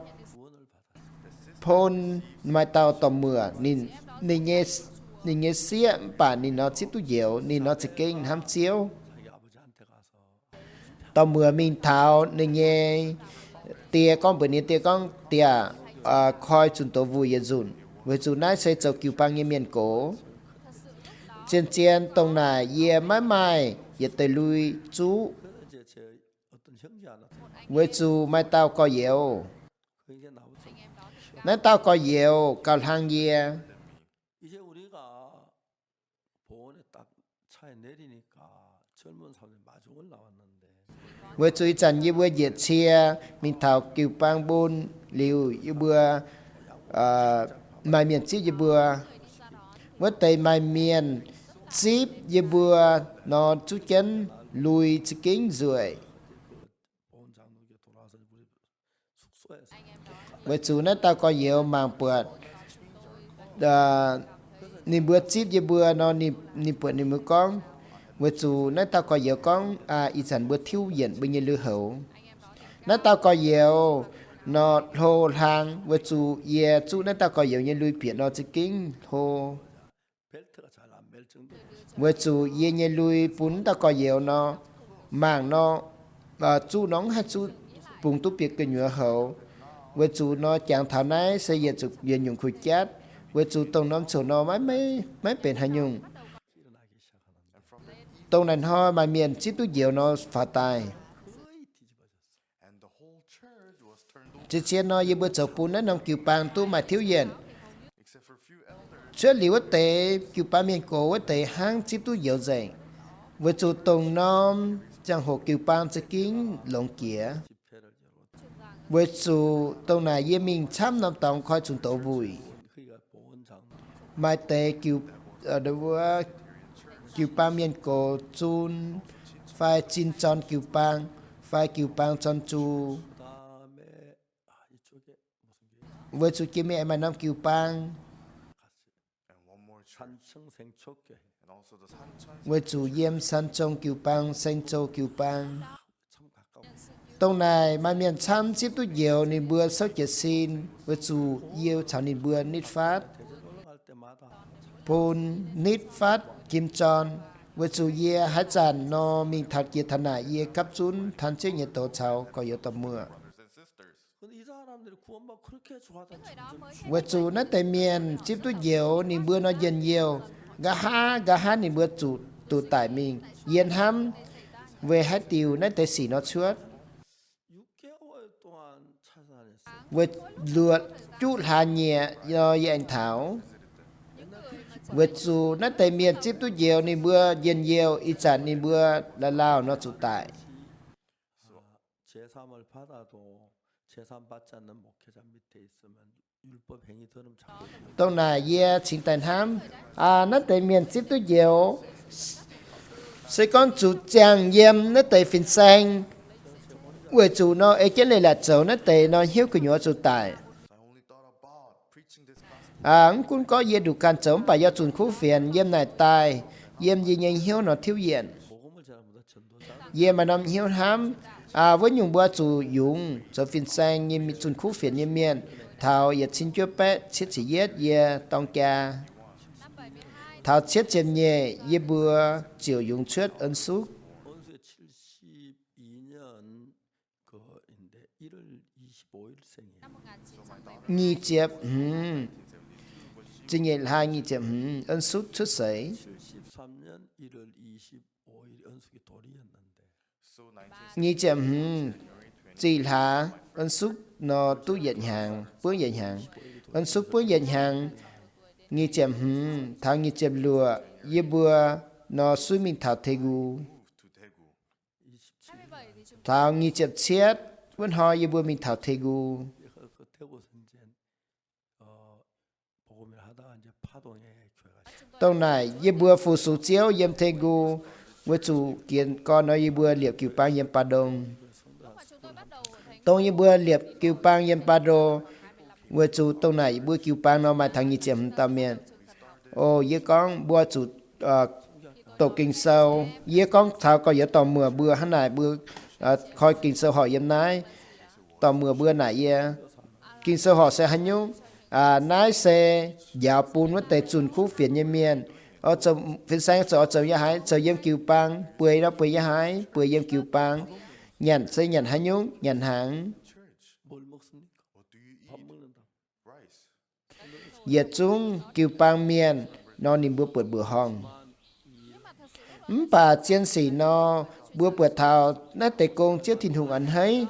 [SPEAKER 1] phôn mai tao tòm mưa nhìn nghe xía bà nhìn nó chít tu dẻo nhìn nó chỉ kinh ham chiếu
[SPEAKER 2] 자기 아버지한테 가서
[SPEAKER 1] tòm mưa mình tháo nhìn nghe tia con bữa nay tia con tia coi chúng tôi vui yên dùn với dù nãy sẽ cho cứu băng miền cổ trên trên tông này ye mãi mãi ye tới lui chú
[SPEAKER 2] 그래서 이제 제 어떤 형제 하나
[SPEAKER 1] với chú mai tao có dẻo
[SPEAKER 2] 그 이제 나오죠.
[SPEAKER 1] nói tao có dẻo cao hàng ye
[SPEAKER 2] 이제 우리가 보원에 딱 차에 내리니까 젊은 사람들이 마중 올라왔는데
[SPEAKER 1] với chú chẳng như bữa diệt chia mình thảo cứu băng bún liu như bữa mai miền chip như bữa với tay mai miền chip như bữa nó chú chân lùi chỉ kính rồi
[SPEAKER 2] 보원 장로교 돌아와서 우리 숙소에서
[SPEAKER 1] với chú nói tao có dẻo màng bượt ni bữa chip như bữa nó ni bữa ni mưa con với chú nói tao có dẻo con ý sản bữa thiếu diện bây giờ lưu hậu nói tao có dẻo nó hồ hàng với chú ye chú nói tao có dẻo như lùi biển nó chỉ kính hồ
[SPEAKER 2] 벨트가 잘 안 멜 정도로
[SPEAKER 1] với chú ye như lùi bún tao có dẻo nó màng nó chú nóng hay chú bùng túp biệt cái nhựa hậu với chú nó chẳng thảo nái sẽ dệt chụp dệt dùng khui chát với chú tông nóm chỗ nó mấy bền hay nhung
[SPEAKER 2] 일어나기 시작하는데
[SPEAKER 1] tông này ho mà miền chít tu dẻo nó phá tài
[SPEAKER 2] 거의 뒤집어졌어요.
[SPEAKER 3] And the whole church was turned over
[SPEAKER 1] chỉ chia nó như bữa chậu bún nó nằm kiểu bang tu mà thiếu diện
[SPEAKER 3] except for a few elders.
[SPEAKER 1] chưa liu ở tệ kiểu bang miền cổ ở tệ hang chít tu dẻo dày với chú tông nóm chẳng hồ kiểu bang sẽ kín lồng kia
[SPEAKER 2] 집회를 열고
[SPEAKER 1] với chú tông này như mình chăm năm tông coi chúng tổ vui
[SPEAKER 2] 그가 보원 장로
[SPEAKER 1] mai tệ kiểu ở đó kiểu bang miền cổ chun phải chín tròn kiểu bang phải kiểu bang tròn chu
[SPEAKER 2] 그다음에 이쪽에 무슨 교회
[SPEAKER 1] với chú kia mẹ mà năm kiểu bang
[SPEAKER 3] And one more church.
[SPEAKER 2] 산청생 촉교회
[SPEAKER 3] And also the Sancheon.
[SPEAKER 1] với chú yếm san trong kiểu bang xanh châu kiểu bang
[SPEAKER 2] 참 가까워.
[SPEAKER 1] tông này mai miền chăm chip tu nhiều nên bữa sau chết xin với chú yêu chào nên bữa nít phát
[SPEAKER 2] 대전 올라갈 때마다
[SPEAKER 1] pôn nít phát kim tròn với chú ye hát tràn nó mình thật kia thần nại ye cấp chún thần chết nhiệt tổ cháu có yếu tầm mưa
[SPEAKER 3] Brothers and sisters.
[SPEAKER 2] 근데 이 사람들이 구원받고 그렇게 좋아하던 점점
[SPEAKER 1] với chú nó tại miền chip tu nhiều nên bữa nó dần nhiều gà ha nên bữa chủ tụ tại mình yên hăm về hai tiêu nó tại xỉ nó chuốt
[SPEAKER 2] 6개월 동안 찾아다녔어요.
[SPEAKER 1] với lượt chút hà nhẹ do anh thảo với chú nó tại miền chip tu nhiều nên bữa dần nhiều ít chẳng nên bữa là lao nó chủ tại
[SPEAKER 2] 제3을 받아도 제3 받지 않는 목회자 밑에 있으면 율법 행위 들으면 자꾸
[SPEAKER 1] tông này ye chính tài ham nó tại miền chip tu nhiều sẽ con chủ chàng yếm nó tại phiên sang với chú nó ấy cái này là cháu nó tại nó hiếu của nhỏ chủ tại
[SPEAKER 3] I only thought about preaching this gospel.
[SPEAKER 1] cũng có ye đủ can chống và do chuẩn khu phiền yếm này tai yếm gì nhanh hiếu nó thiếu diện
[SPEAKER 2] 복음을 전하보다 전도자
[SPEAKER 1] ye mà năm hiếu ham với nhung bữa chủ dùng cho phiên sang yếm chuẩn khu phiền yếm miền thảo ye xin chúa bé chết chỉ yết ye tông ca thảo chết trên nhẹ ye bữa chiều dùng chuyết ân xúc
[SPEAKER 2] 원수의 72년 그인데 1월 25일생이에요.
[SPEAKER 1] nghi chép trình nhẹ hai nghi chép ân xúc xuất sấy
[SPEAKER 2] 73년 1월 25일 은숙이 돌이었는데
[SPEAKER 3] So 19
[SPEAKER 1] nghi chép chỉ là ân xúc nó tu dạy hàng bữa dạy hàng ân xúc bữa dạy hàng nghi chép thảo nghi chép lùa ye bữa nó suy mình thảo thề gu
[SPEAKER 3] moved to Daegu.
[SPEAKER 2] 27년
[SPEAKER 1] thảo nghi chép chết vẫn hỏi ye bữa mình thảo thề gu
[SPEAKER 2] 그 대구에서 이제 복음을 하다가 이제 파동에 교회가
[SPEAKER 1] tông này ye bữa phụ số chiếu yếm thề gu với chủ kiến con nói ye bữa liệp kiểu bang yếm pa đông tông ye bữa liệp kiểu bang yếm pa đô với chủ tông này bữa kiểu bang nó mà thằng nghi chép tam miền ô ye con bữa chủ tổ kinh sâu ye con thảo có ye tò mưa bữa hắn này bữa coi kinh sâu họ yếm nái tò mưa bữa này ye kinh sâu họ sẽ hắn nhung nái sẽ giáo bùn với tệ chuẩn khu phiền như miền ở trong phiên sáng ở trong nhà hái trong yếm kiều bang bưởi đó bưởi nhà hái bưởi yếm kiều bang nhận sẽ nhận hắn nhung nhận hàng
[SPEAKER 2] 뭘 먹습니까? 밥 먹는다.
[SPEAKER 1] ye chúng kiều bang miền nó niệm bữa bữa hong bà chiến sĩ nó bữa thảo nó tệ công chiếc thìn hùng ăn hay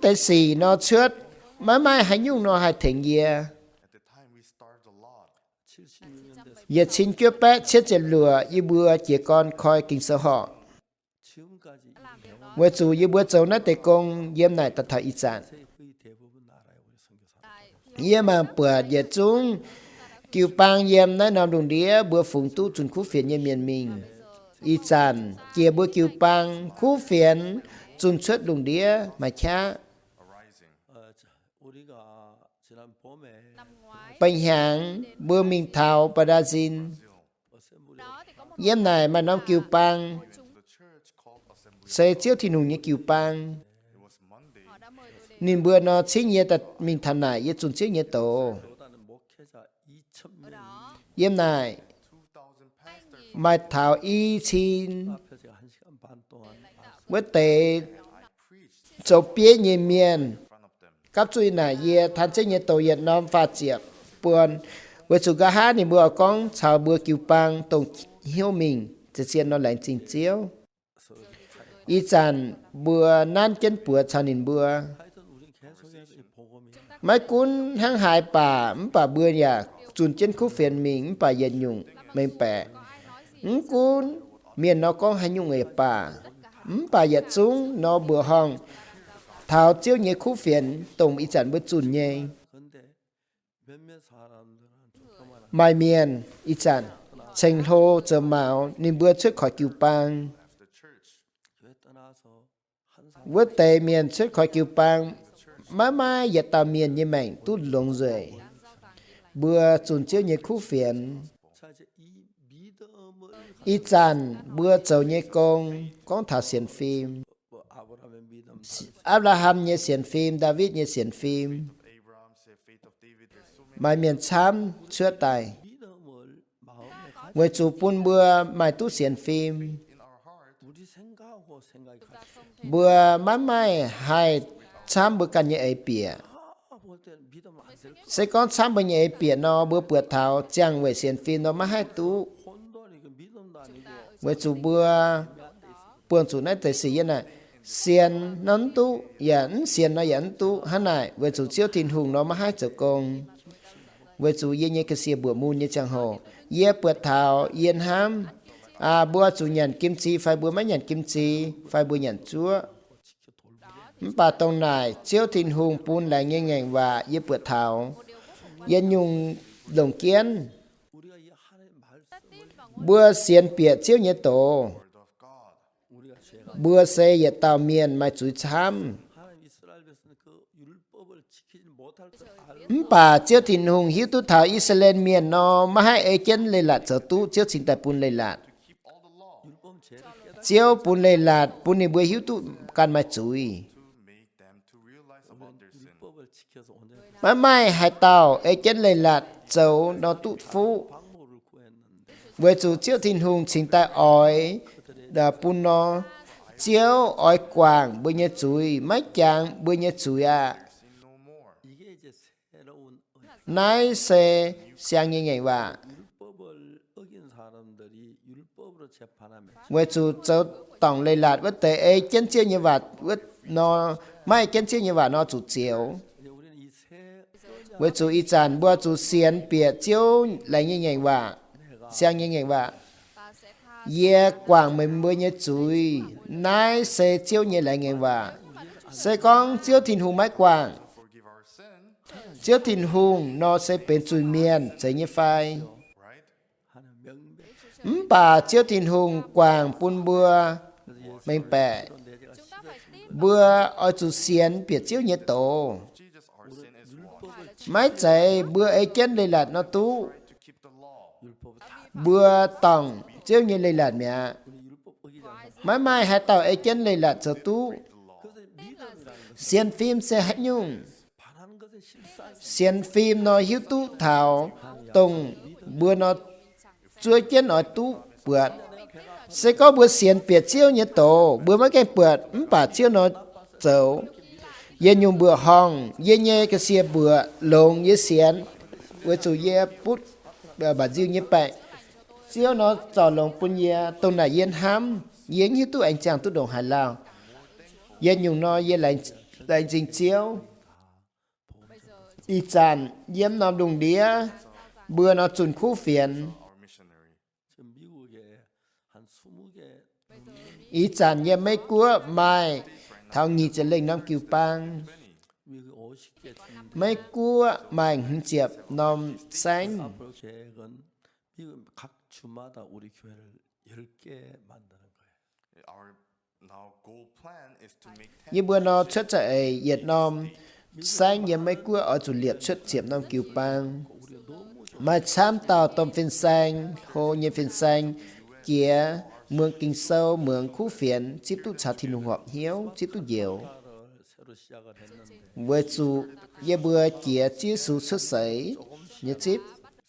[SPEAKER 1] tệ sĩ nó chớt mai hay nhung nó hay thành ye
[SPEAKER 3] At the time, we starved a lot.
[SPEAKER 2] 76년
[SPEAKER 1] ye chín kia bé chết chết lửa y bữa chỉ con coi kinh sơ họ
[SPEAKER 2] 지금까지
[SPEAKER 1] với chủ y bữa châu nó tệ công yếm này tật thảo ít sản
[SPEAKER 2] 거의 대부분 나라에 우리 선교사.
[SPEAKER 1] yếm mà bữa ye chúng kiều bang yếm nó nằm đồng đĩa bữa phụng tu chuẩn khu phiền như miền mình ít sản kia bữa kiều bang khu phiền chuẩn xuất đồng đĩa mà cha
[SPEAKER 3] Arising.
[SPEAKER 2] 우리가 지난 봄에
[SPEAKER 1] bình hạng bữa mình thảo Brazil
[SPEAKER 2] 어셈블리
[SPEAKER 1] yếm này mà nó kiều bang
[SPEAKER 3] The church called assembly.
[SPEAKER 1] sẽ chiếu thì nùng như kiều bang
[SPEAKER 3] It was Monday.
[SPEAKER 1] nên bữa nó chỉ nhớ tật mình thằng này yếm chuẩn chiếu nhớ tổ
[SPEAKER 2] 보다는 목회자 2,000명
[SPEAKER 1] yếm này
[SPEAKER 3] 2,000 pastors.
[SPEAKER 1] mà thảo y chín
[SPEAKER 2] 앞에 제가 1시간 반 동안
[SPEAKER 1] với tệ
[SPEAKER 3] Preached
[SPEAKER 1] châu bia như miền
[SPEAKER 3] in front of them.
[SPEAKER 1] các chuỗi này ye thanh chế nhớ tổ Việt Nam phát triển buồn với chủ gà hát thì bữa con chào bữa kiều bang tổng hiếu mình chỉ xem nó lạnh trình chiếu y chàn bữa nan chân bữa chào nín bữa
[SPEAKER 2] 하여튼 우린 계속해서 이 복음이
[SPEAKER 1] mấy cuốn hăng hại bà bữa nhà chuẩn chân khu phiền mình bà yên nhung mình bẻ cuốn miền nó có hai nhung người bà yên xuống nó bữa hong thảo chiếu nhé khu phiền tổng y chàn bữa chuẩn nhé
[SPEAKER 2] 근데 몇몇 사람들은 조그마한
[SPEAKER 1] mai miền y chàn tranh hô chờ mạo nên bữa trước khỏi kiều bang
[SPEAKER 3] The church.
[SPEAKER 2] 교회 떠나서 한 사람
[SPEAKER 1] với tề miền trước khỏi kiều bang mai giờ tàu miền như mảnh tút lông rồi bữa chuẩn chiếu nhé khu phiền
[SPEAKER 2] 자 이제 이 믿음을
[SPEAKER 1] y chàn bữa chầu nhé con thảo xiên phim
[SPEAKER 2] 뭐 아브라함의 믿음
[SPEAKER 1] Abraham nhé xiên phim David nhé xiên phim
[SPEAKER 3] Abraham said, faith of David. There's so many.
[SPEAKER 1] mai miền chám chữa tài
[SPEAKER 2] 믿음을 마음에 가지고
[SPEAKER 1] với chủ bún bữa mai tu xiên phim
[SPEAKER 3] In our heart,
[SPEAKER 2] 우리 생각하고 생각이 같이
[SPEAKER 1] bữa mai hai chám bữa căn như ấy bịa
[SPEAKER 2] 볼 때는 믿으면 안 될 거야.
[SPEAKER 1] sẽ có chám bữa như ấy bịa nó bữa thảo chẳng về xiên phim nó mà hai tu
[SPEAKER 2] 혼도 아니고 믿음도 아니고
[SPEAKER 1] với chủ buồn chủ này tới sĩ này xiên nón tu dẫn xiên nó dẫn tu hắn này với chủ chiếu thiên hùng nó mà hai chỗ công với chủ yên như cái xìa bữa môn như chẳng hồ yên bữa thảo yên ham bữa chủ nhận kim chi phải bữa mấy nhận kim chi phải bữa nhận chúa bà tông này chiếu thiên hùng bún lại nghe ngành và yên bữa thảo yên nhung đồng kiến
[SPEAKER 2] 우리가 이 하나님의 말씀을
[SPEAKER 1] bữa xiên bịa chiếu như tổ
[SPEAKER 3] word of God.
[SPEAKER 2] 우리가 죄가
[SPEAKER 1] bữa xe giờ tàu miền mà chú chăm
[SPEAKER 2] 하나님 이스라엘 백성은 그 율법을 지키지 못할 걸 알고
[SPEAKER 1] bà chiếu thìn hùng hiếu tu thảo Israel miền nó mà hai ấy chân lê lạt sở tu chiếu xin tại bún lê lạt
[SPEAKER 3] Keep all the law
[SPEAKER 2] 율법 죄를 깨닫고
[SPEAKER 1] chiếu bún lê lạt bún này bữa hiếu tu can mà chui
[SPEAKER 3] to make them to realize about their sin.
[SPEAKER 2] 율법을 지켜서 온전히
[SPEAKER 1] mà mai hai tàu ấy chân lê lạt dấu nó tu phú
[SPEAKER 2] 방법을 구했는데
[SPEAKER 1] với chủ chiếu thìn hùng xin tại ói đã bún nó chiếu ói quàng bữa nhớ chui mấy chàng bữa nhớ chui
[SPEAKER 3] Sin no more.
[SPEAKER 2] 이게 이제 새로운
[SPEAKER 1] nái xe sang như ngày và
[SPEAKER 2] 율법을 어긴 사람들이 율법으로 재판하면
[SPEAKER 1] với chủ châu tổng lê lạt với tệ ấy chân chiếu như vậy với nó mai chân chiếu như vậy nó chủ chiếu
[SPEAKER 2] 이제 우리는 이새
[SPEAKER 1] với chủ y chàn bữa chủ xiên bịa chiếu lại như ngày và sang như ngày và ye quảng mình bữa như chuối nái xe chiếu như lại ngày và sẽ con chiếu thìn hùng mái quảng
[SPEAKER 3] Forgive our sin,
[SPEAKER 1] chiếu thìn hùng nó sẽ bên chuối miền sẽ như phai
[SPEAKER 3] right?
[SPEAKER 2] 하는 명백
[SPEAKER 1] bà chiếu thìn hùng quảng bún bữa mình bẻ bữa ở chủ xiên bịa chiếu như tổ
[SPEAKER 3] Jesus, our sin is washed.
[SPEAKER 1] mấy chạy bữa ấy chân đây là nó tu
[SPEAKER 3] To keep the law.
[SPEAKER 2] 율법을 다
[SPEAKER 1] bữa tổng chiếu như lây lạt mẹ
[SPEAKER 2] 우리 율법 어기지 않고
[SPEAKER 1] mãi mai hai tàu ấy chân lây lạt cho tú
[SPEAKER 2] 그래서 믿음이라는 것은
[SPEAKER 1] xiên phim sẽ hãy nhung
[SPEAKER 2] 바라는 것에 실사할 수
[SPEAKER 1] xiên phim nó hiếu tú thảo tùng bữa nó chuối chân nói tú bượt sẽ có bữa xiên biệt chiếu như tổ bữa mấy cái bượt bà chiếu nó dấu yên nhung bữa hong yên nhẹ cái xe bữa lồng yên xiên bữa chủ yên bút bà diêu như vậy chiếu nó trò lồng bún yên tông này yên hám yên hiếu tú anh chàng tú đồng hải lao yên nhung nó yên lại trình chiếu y chàn yếm nó đùng đĩa bữa nó chuẩn khu phiền
[SPEAKER 3] our missionary.
[SPEAKER 2] 지금 미국에 한 20개
[SPEAKER 1] y chàn yếm mấy cua mai thao nhịจะlên năm kiều bang
[SPEAKER 2] 미국 50개 주민들
[SPEAKER 1] mấy cua mai hứng chiệp nom xanh
[SPEAKER 2] 앞으로 계획은 미국 각 주마다 우리 교회를 10개 만드는 거예요.
[SPEAKER 3] Our now goal plan is to make 10
[SPEAKER 1] như bữa nó xuất chạy Việt Nam xanh yếm mấy cua ở chủ liệt xuất chiệp năm kiều bang mà chám tàu tôm phiên xanh hồ như phiên xanh kia mường kinh sâu mường khu phiền chip tu chả thì nung họp hiếu chip tu diệu
[SPEAKER 2] 새로 시작을 했는데
[SPEAKER 1] với chủ như bữa kia chia số xuất sấy như chip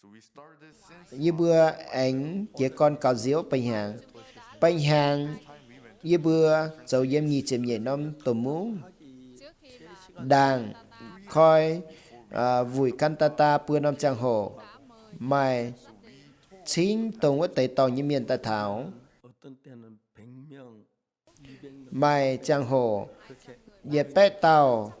[SPEAKER 3] So we started since
[SPEAKER 1] như bữa ảnh kia con cào diếu bánh hàng như bữa dầu yếm nhị chìm nhảy năm tổ mũ đàng khoi vùi cantata bữa năm trang hồ mai chính tổng với tây tàu như miền tây thảo
[SPEAKER 2] 어떤 때는 100명, 200명
[SPEAKER 1] mai trang hồ
[SPEAKER 2] 그렇게
[SPEAKER 1] ye pe tàu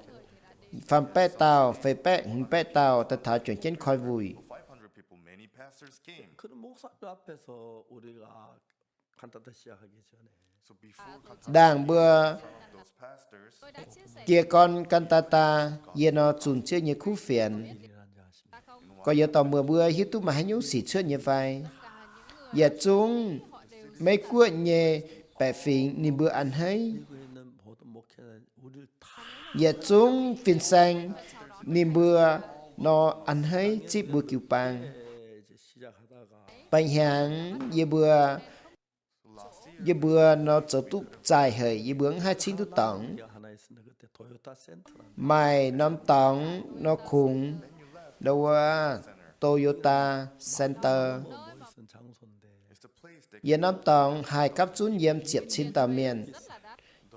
[SPEAKER 1] phàm pe tàu phê pe hùng pe tàu tây thảo chuyển trên khoi vùi
[SPEAKER 3] 500 people, many pastors came.
[SPEAKER 2] 그런 목사들 앞에서 우리가 간단히 시작하기 전에
[SPEAKER 3] So before Qatar,
[SPEAKER 1] đàng bữa
[SPEAKER 3] those pastors,
[SPEAKER 1] kia con cantata ye nó chùn chưa như khu phiền
[SPEAKER 2] 일이라는 아십니까?
[SPEAKER 1] có giờ tàu mưa bữa hiếu tu mà hay nhúng xỉ chưa như vậy ye chúng mấy cuội nhẹ bẻ phình ni bữa ăn hay
[SPEAKER 2] 미국에 있는 모든 목회는 우리를 다
[SPEAKER 1] ye chúng phiền xanh ni bữa nó ăn hay chỉ bữa kiều bang
[SPEAKER 2] 이제 시작하다가
[SPEAKER 1] bánh hàng ye bữa nó trở tụ dài hơi ye bướng hai chín tu tổng
[SPEAKER 2] 게 하나 있었는데 그때 토요타 센터라는
[SPEAKER 1] mai năm tổng nó khùng đâu Toyota Center
[SPEAKER 2] 뭐 있는 장소인데
[SPEAKER 3] it's the place that
[SPEAKER 1] ye năm tổng hai cấp chún yếm chiệp xin tàu miền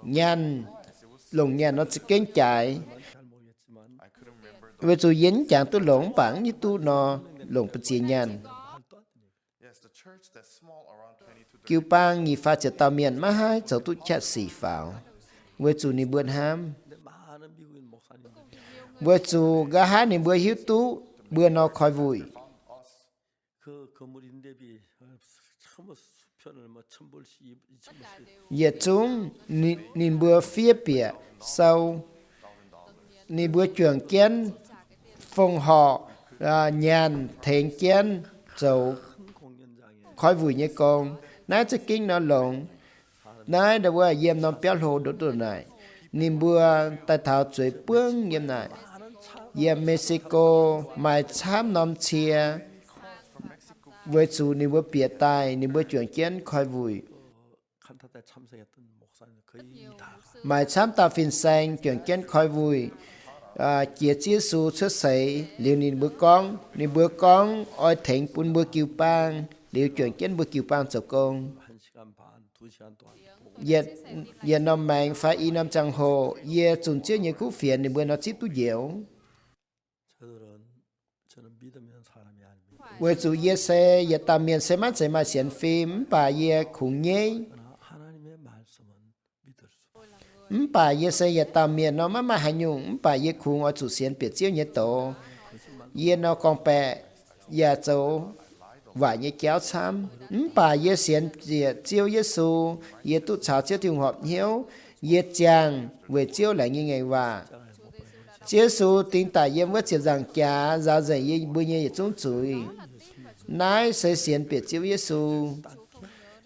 [SPEAKER 1] nhàn lồng nhàn nó chỉ kén chạy
[SPEAKER 2] 잘 모르겠지만
[SPEAKER 3] I couldn't remember the
[SPEAKER 1] về rồi yến chẳng tu lồng bảng như tu nó lồng bự chia nhàn
[SPEAKER 2] 말도 안 됩니다.
[SPEAKER 3] yes, the church that's small around 20 to 30.
[SPEAKER 1] kiều bang nhị pha chợ tàu miền mà hai cháu tu chặt xỉ pháo về chủ ni bươn ham
[SPEAKER 2] 근데 많은 미국인 목사님들이
[SPEAKER 1] về chủ gã hát ni bươn hiếu tu bươn nó khói vùi
[SPEAKER 2] 그 건물 임대비 처음 수편을 뭐 1,000불씩 2,000불씩
[SPEAKER 1] ye chúng ni bươn phía bìa sau ni bươn trường kiến phong họ nhàn thèn kiến dầu
[SPEAKER 2] 큰 공연장에
[SPEAKER 1] khói vùi như con nãy cho kinh nó lồng nãy đã qua yếm nó béo hồ đốt đồ này ni bươn tại thảo chuối bướng yếm này yếm Mexico mai chám nom chia với chủ ni bươn bìa tai ni bươn trường kiến khói vùi
[SPEAKER 2] 칸타타에 참석했던 목사님 거의 다
[SPEAKER 1] mai chám ta phiền xanh trường kiến khói vùi chia chia su xuất sấy liều ni bữa con oi thèn bún bữa kiều bang liều trường kiến bữa kiều bang chầu công
[SPEAKER 2] 1시간 반, 2시간 동안 보고
[SPEAKER 1] ye nom mang phải y năm chẳng hồ ye chun chưa như khu phiền ni bữa nó chip tu dẻo
[SPEAKER 2] 저는 믿으면 사람이 아닙니다.
[SPEAKER 1] với chủ ye xe ye tam miền xe mắt mà xiên phim bà ye khủng nhé
[SPEAKER 2] 그러나 하나님의 말씀은 믿을 수
[SPEAKER 1] bà ye xe ye tam miền nó mà hay nhung bà ye khủng ở chủ xiên biệt chiếu nhé tổ ye nó con bè ye châu và ye kéo xăm bà ye xiên ye chiếu Giêsu ye tu chào chiếu thường họp hiếu ye chàng về chiếu lại như ngày và Giêsu tin tại ye với chiếu rằng cha ra dạy ye bữa ye chúng chuối nãy sẽ xiên biệt chiếu Giêsu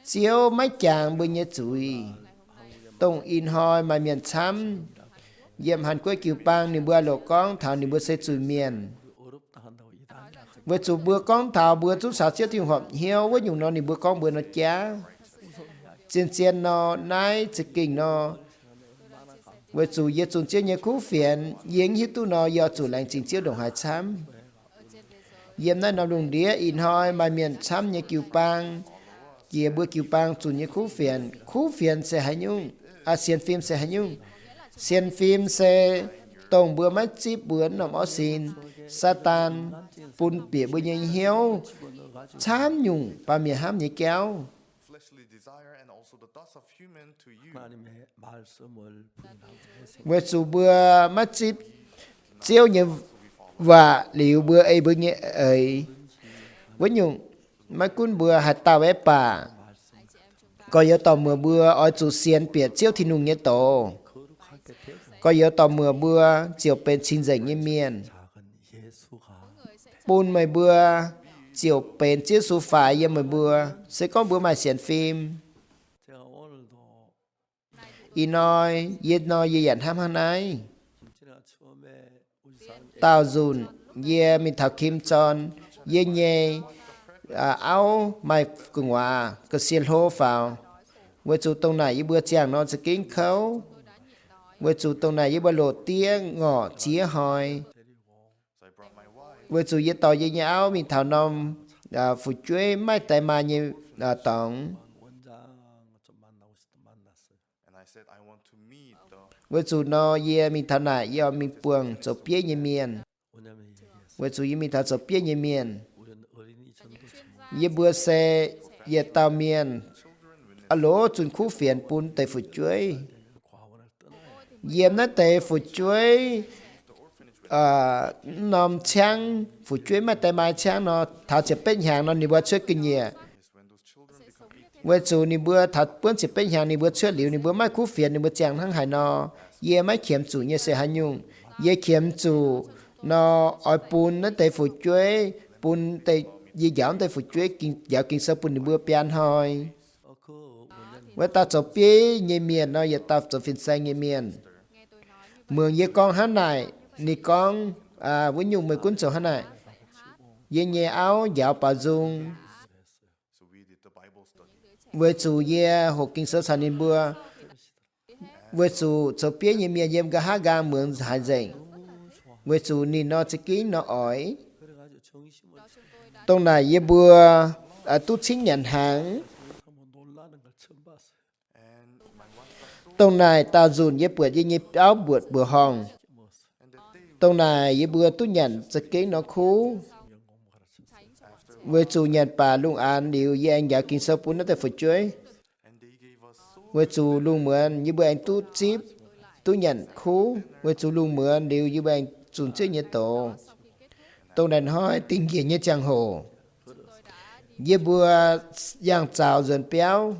[SPEAKER 1] chiếu mấy chàng bữa ye chuối tông in hoi mà miền chăm yếm hàn quê kiều bang ni bữa lộ con thảo ni bữa sẽ chuối miền
[SPEAKER 2] 어렵다 한다고 이단이라 하기
[SPEAKER 1] với chủ bữa con thảo bữa chú sao chiếu thiên hợp hiếu với nhung nó thì bữa con bữa nó chá chiên nó nái chỉ kinh nó với chủ ye chủ chiếu nhớ cú phiền yếm hiếu tu nó do chủ lành chính chiếu đồng hải chám yếm nó nằm đồng đĩa in hoi mà miền chám nhớ kiều bang kia bữa kiều bang chủ nhớ cú phiền sẽ hay nhung xiên phim sẽ hay nhung xiên phim sẽ tổng bữa mắt chip bữa nằm ở xin Satan pun bịa bữa nhanh hiếu chám nhung và miền ham nhớ kéo
[SPEAKER 3] fleshly desire and also the thoughts of human to you.
[SPEAKER 2] 하나님의 말씀을 부인하고
[SPEAKER 1] với chủ bữa mắt chip chiếu như và liệu bữa ấy bữa nhẹ ấy với nhung mấy cún bữa hạt tàu ép bà có yếu tàu mưa bữa ở chủ xiên biệt chiếu thì nung nhẹ tổ có yếu tàu mưa bữa chiều bên chín dậy như miền
[SPEAKER 2] 작은 예수가
[SPEAKER 1] bún mày bữa chiều bên chiếu số phải như mày bữa sẽ có bữa mà xiên phim
[SPEAKER 2] 제가 오늘도
[SPEAKER 1] y nói như dặn ham hàng này
[SPEAKER 2] 김치가 처음에 우리 삶에
[SPEAKER 1] tao dùn ye mình thảo kim tròn ye nhẹ áo mày cùng hòa cái xiên hô vào với chủ tông này bữa chàng nó sẽ kính khấu với chủ tông này bữa lộ tiếng ngỏ chía hỏi
[SPEAKER 3] So I brought my wife.
[SPEAKER 1] với chủ ye tỏ ye nhẹ áo mình thảo nom phụ chuối mai tại mà như tổng
[SPEAKER 2] 원장 좀 만나고 싶다 만났어요.
[SPEAKER 3] And I said, I want to meet the
[SPEAKER 1] với chủ nó ye mình thảo này ye mình buông cho bia như miền
[SPEAKER 2] 왜냐면 얘기했어요.
[SPEAKER 1] với chủ ye mình thảo cho bia như miền
[SPEAKER 2] 우리는 어린이 전도청
[SPEAKER 1] ye bữa xe ye tao miền alo chun khu phiền pun tại phụ chuối
[SPEAKER 2] 과원을 떠나야
[SPEAKER 1] yếm nó tại phụ chuối nằm chăng phụ chuối mà tại mai chăng nó thảo chỉ bên hàng nó ni bữa chơi kinh nghiệm
[SPEAKER 3] is when those children become 18.
[SPEAKER 1] với chủ ni bữa thảo bữa chỉ bên hàng ni bữa chơi liu ni bữa mai khu phiền ni bữa chàng thằng hải nó ye mai kiếm chủ như sẽ hành nhung ye kiếm chủ nó ở pun nó tại phụ chuối pun tại ye giáo tại phụ chuối kinh giáo kinh sơ pun ni bữa pian hỏi
[SPEAKER 2] 그 원장님
[SPEAKER 1] với ta cho bia như miền nó ye ta cho phiền sang như miền mường ye con hắn này ni con với nhung mười cuốn sổ hắn này ye nhẹ áo dạo bà dung
[SPEAKER 3] So we did the Bible study.
[SPEAKER 1] với chủ ye hộ kinh sơ sản in bữa với chủ cho bia như miền yếm ga hát ga mường hải dậy với chủ ni nó chỉ kỹ nó ỏi
[SPEAKER 2] 그래가지고 정심을
[SPEAKER 1] tông này ye bữa tu chính nhận hàng
[SPEAKER 2] 한번 놀라는 걸 처음 봤어요.
[SPEAKER 3] And my wife got so
[SPEAKER 1] tông này tao dùn ye bữa ye nhịp áo bữa hòn
[SPEAKER 2] 먹었어요.
[SPEAKER 3] and that day
[SPEAKER 1] tông này ye bữa tu nhận chỉ kỹ nó khú
[SPEAKER 2] 영공 가르쳤어요.
[SPEAKER 1] với chủ nhận bà luôn an điều ye anh giáo kinh sơ pun nó tại phụ chuối
[SPEAKER 3] and they gave us so
[SPEAKER 1] với chủ luôn mượn như bữa anh tu chip tu nhận khú với chủ luôn mượn điều như bữa anh chuẩn chơi như tổ tông này hỏi tình nghĩa như chẳng hồ như bữa giang chào dần béo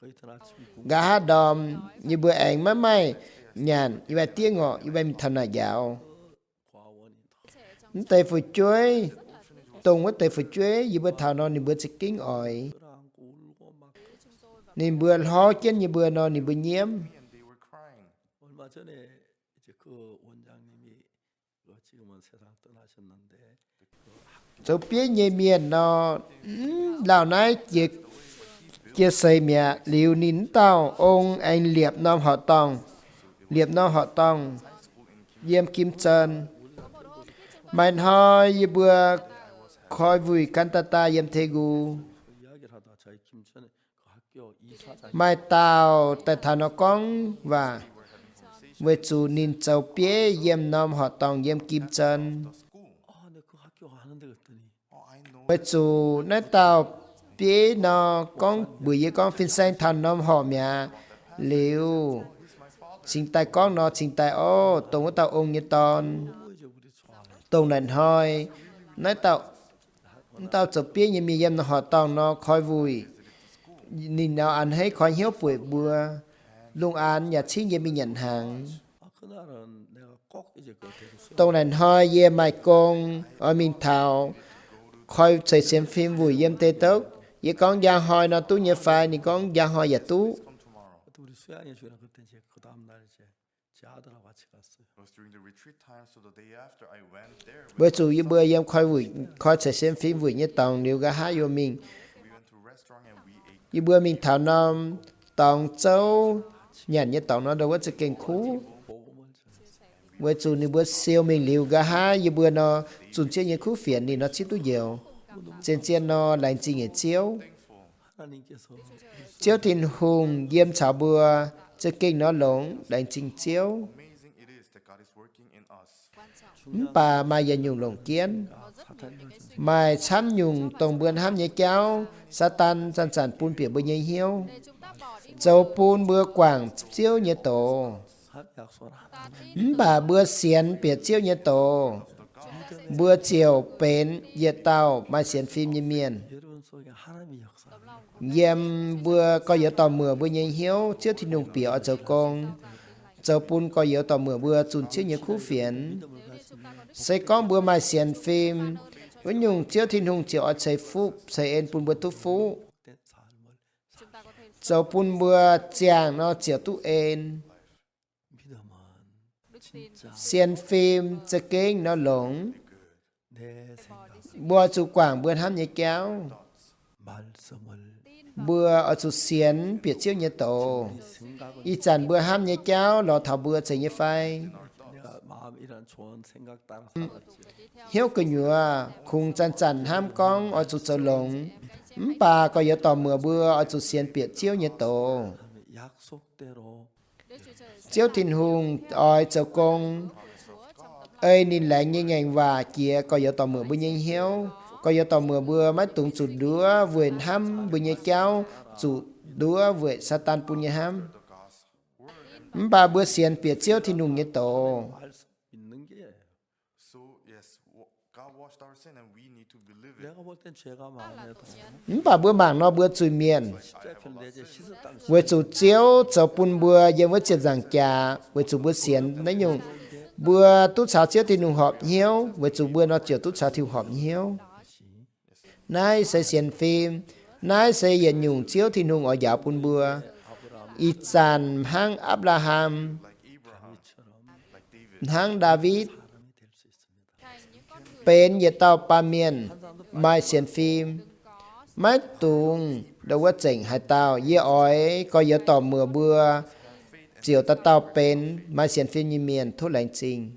[SPEAKER 2] 그 이튿 아침
[SPEAKER 1] gà hát đòm như bữa anh má may nhàn như bài tiếng ngọ như bài thần là dạo
[SPEAKER 2] 과원이
[SPEAKER 1] tây phụ chuối tông với tây phụ chuối như bữa thảo non như bữa chỉ kính ỏi
[SPEAKER 2] 끌어안고 울고 막
[SPEAKER 1] như bữa ho chân như bữa non như bữa nhiễm
[SPEAKER 3] and they were crying.
[SPEAKER 2] 얼마 전에 이제 그 원장님이 지금은 세상 떠나셨는데
[SPEAKER 1] số biết như miền nó lão nãy chia sẻ mẹ liều nín tao ông anh liệp nom họ tòng yếm kim trần mày hỏi như bữa khói vui cantata yếm thê gu
[SPEAKER 2] 그 이야기를 하다 저희 김천에 그 학교 이사장
[SPEAKER 1] mày tao tại thảo nó con và với chủ nín châu bía yếm nom họ tòng yếm kim trần
[SPEAKER 2] 내 그 학교 가는데 그랬더니
[SPEAKER 3] Oh, I know.
[SPEAKER 1] với chủ nói tao bía nó con bữa giờ con phiên xanh thằng nom họ mẹ liều chính tay con nó chính tay ô tông của tao ông như ton
[SPEAKER 2] 이제 우리 좋아
[SPEAKER 1] tông này hỏi nói tao chụp bia như mi yếm nó họ tòng nó khói vui nhìn nào ăn hết khói hiếu buổi bữa luôn ăn nhà chính như mi nhận hàng
[SPEAKER 2] 그날은 내가 꼭 이제 그 대구
[SPEAKER 1] tông này hỏi ye mai con ở mình thảo khói chạy xem phim vui yếm tê tốc ye con ra hỏi nó tu như phai ni con ra hỏi giả tu
[SPEAKER 2] 우리 수양이 주랑 그때 이제 그 다음 날 이제 제 아들하고 같이 갔어요.
[SPEAKER 3] It was during the retreat time, so the day after I went there,
[SPEAKER 1] bữa chủ như bữa em coi sẽ xem phim với như tòng nếu gà hai yêu mình
[SPEAKER 3] we went to a restaurant and we ate.
[SPEAKER 1] như bữa mình thảo nom tòng châu nhận như tòng nó đâu có sự kinh khú
[SPEAKER 2] 복음을 전했어요.
[SPEAKER 1] bữa chủ như bữa siêu mình liều gà hai như bữa nó chuẩn chia như khú phiền thì nó chỉ tu nhiều trên trên nó lành trình ở chiếu
[SPEAKER 2] 하나님께서
[SPEAKER 1] chiếu thiên hùng yếm chảo bữa cho kinh nó lống lành trình chiếu
[SPEAKER 3] Amazing it is that God is working in us.
[SPEAKER 1] bà mai giờ nhung lồng kiến mai chăm nhung tông bươn ham nhảy kéo Satan sẵn sẵn pun bìa bươn nhảy hiếu châu pun bưa quảng chiếu nhảy tổ
[SPEAKER 2] 약속을 하나님
[SPEAKER 1] bà bưa xiên bìa chiếu nhảy tổ bưa chiều bến nhiệt tàu mai xiên phim như miền
[SPEAKER 2] 여러분 속에 하나님의 역사
[SPEAKER 1] yếm bưa có yếu tàu mưa bưa nhảy hiếu chiếu thì nung bìa ở châu công châu pun có yếu tàu mưa bưa chun chiếu nhảy khu phiền sẽ có bữa mai xiên phim với nhung chiếu thiên hùng chiếu ở xây phúc xây en pun bữa tu phú
[SPEAKER 2] 된 삶을
[SPEAKER 1] châu pun bữa chàng nó chiếu tu en
[SPEAKER 2] 믿음은 진짜
[SPEAKER 1] xiên phim chơi kinh nó lủng
[SPEAKER 2] 내 생각
[SPEAKER 1] bữa chủ quảng bữa ham nhảy kéo
[SPEAKER 2] 말씀을
[SPEAKER 1] bữa ở chủ xiên biệt chiếu nhảy tổ
[SPEAKER 2] 생각을
[SPEAKER 1] y chẳng bữa ham nhảy kéo lò thảo bữa chơi nhảy phai
[SPEAKER 2] 내가 마음이란 좋은 생각 따라 살았지.
[SPEAKER 1] hiếu cơ nhựa khung chăn chăn ham con ở chủ châu lủng bà có yếu tỏ mưa bữa ở chủ xiên biệt chiếu nhảy tổ
[SPEAKER 2] 약속대로
[SPEAKER 1] chiếu thiên hùng oi châu công ơi nín lại như ngành và kia có yếu tỏ mưa bữa nhanh hiếu có yếu tỏ mưa bữa mắt tung chủ đứa vườn ham bữa nhảy kéo chủ đứa vườn Satan pun nhảy ham bà bữa xiên biệt chiếu thiên hùng nhảy tổ
[SPEAKER 2] 말씀 믿는 게
[SPEAKER 3] So yes, God washed our sin, and we need to believe it.
[SPEAKER 2] 내가 볼 땐 죄가 많아도
[SPEAKER 1] bà bữa mảng nó bữa chui miền
[SPEAKER 2] 십자편 내제 씻었다는
[SPEAKER 1] với chủ chiếu châu pun bữa giờ với chiếc giảng trà với chủ bữa xiên nói nhung bữa tút cháo chiếu thiên hùng họp hiếu với chủ bữa nó chiếu tút cháo thiêu họp hiếu nay sẽ xiên phim nay sẽ hiện nhung chiếu thiên hùng ở giáo pun bữa y chan hang Abraham hang David bên nhiệt tàu pa miền mai xiên phim mai tung đâu có chỉnh hai tàu ye ói có yếu tỏ mưa bưa chiều ta tàu bên mai xiên phim như miền thuốc lành trình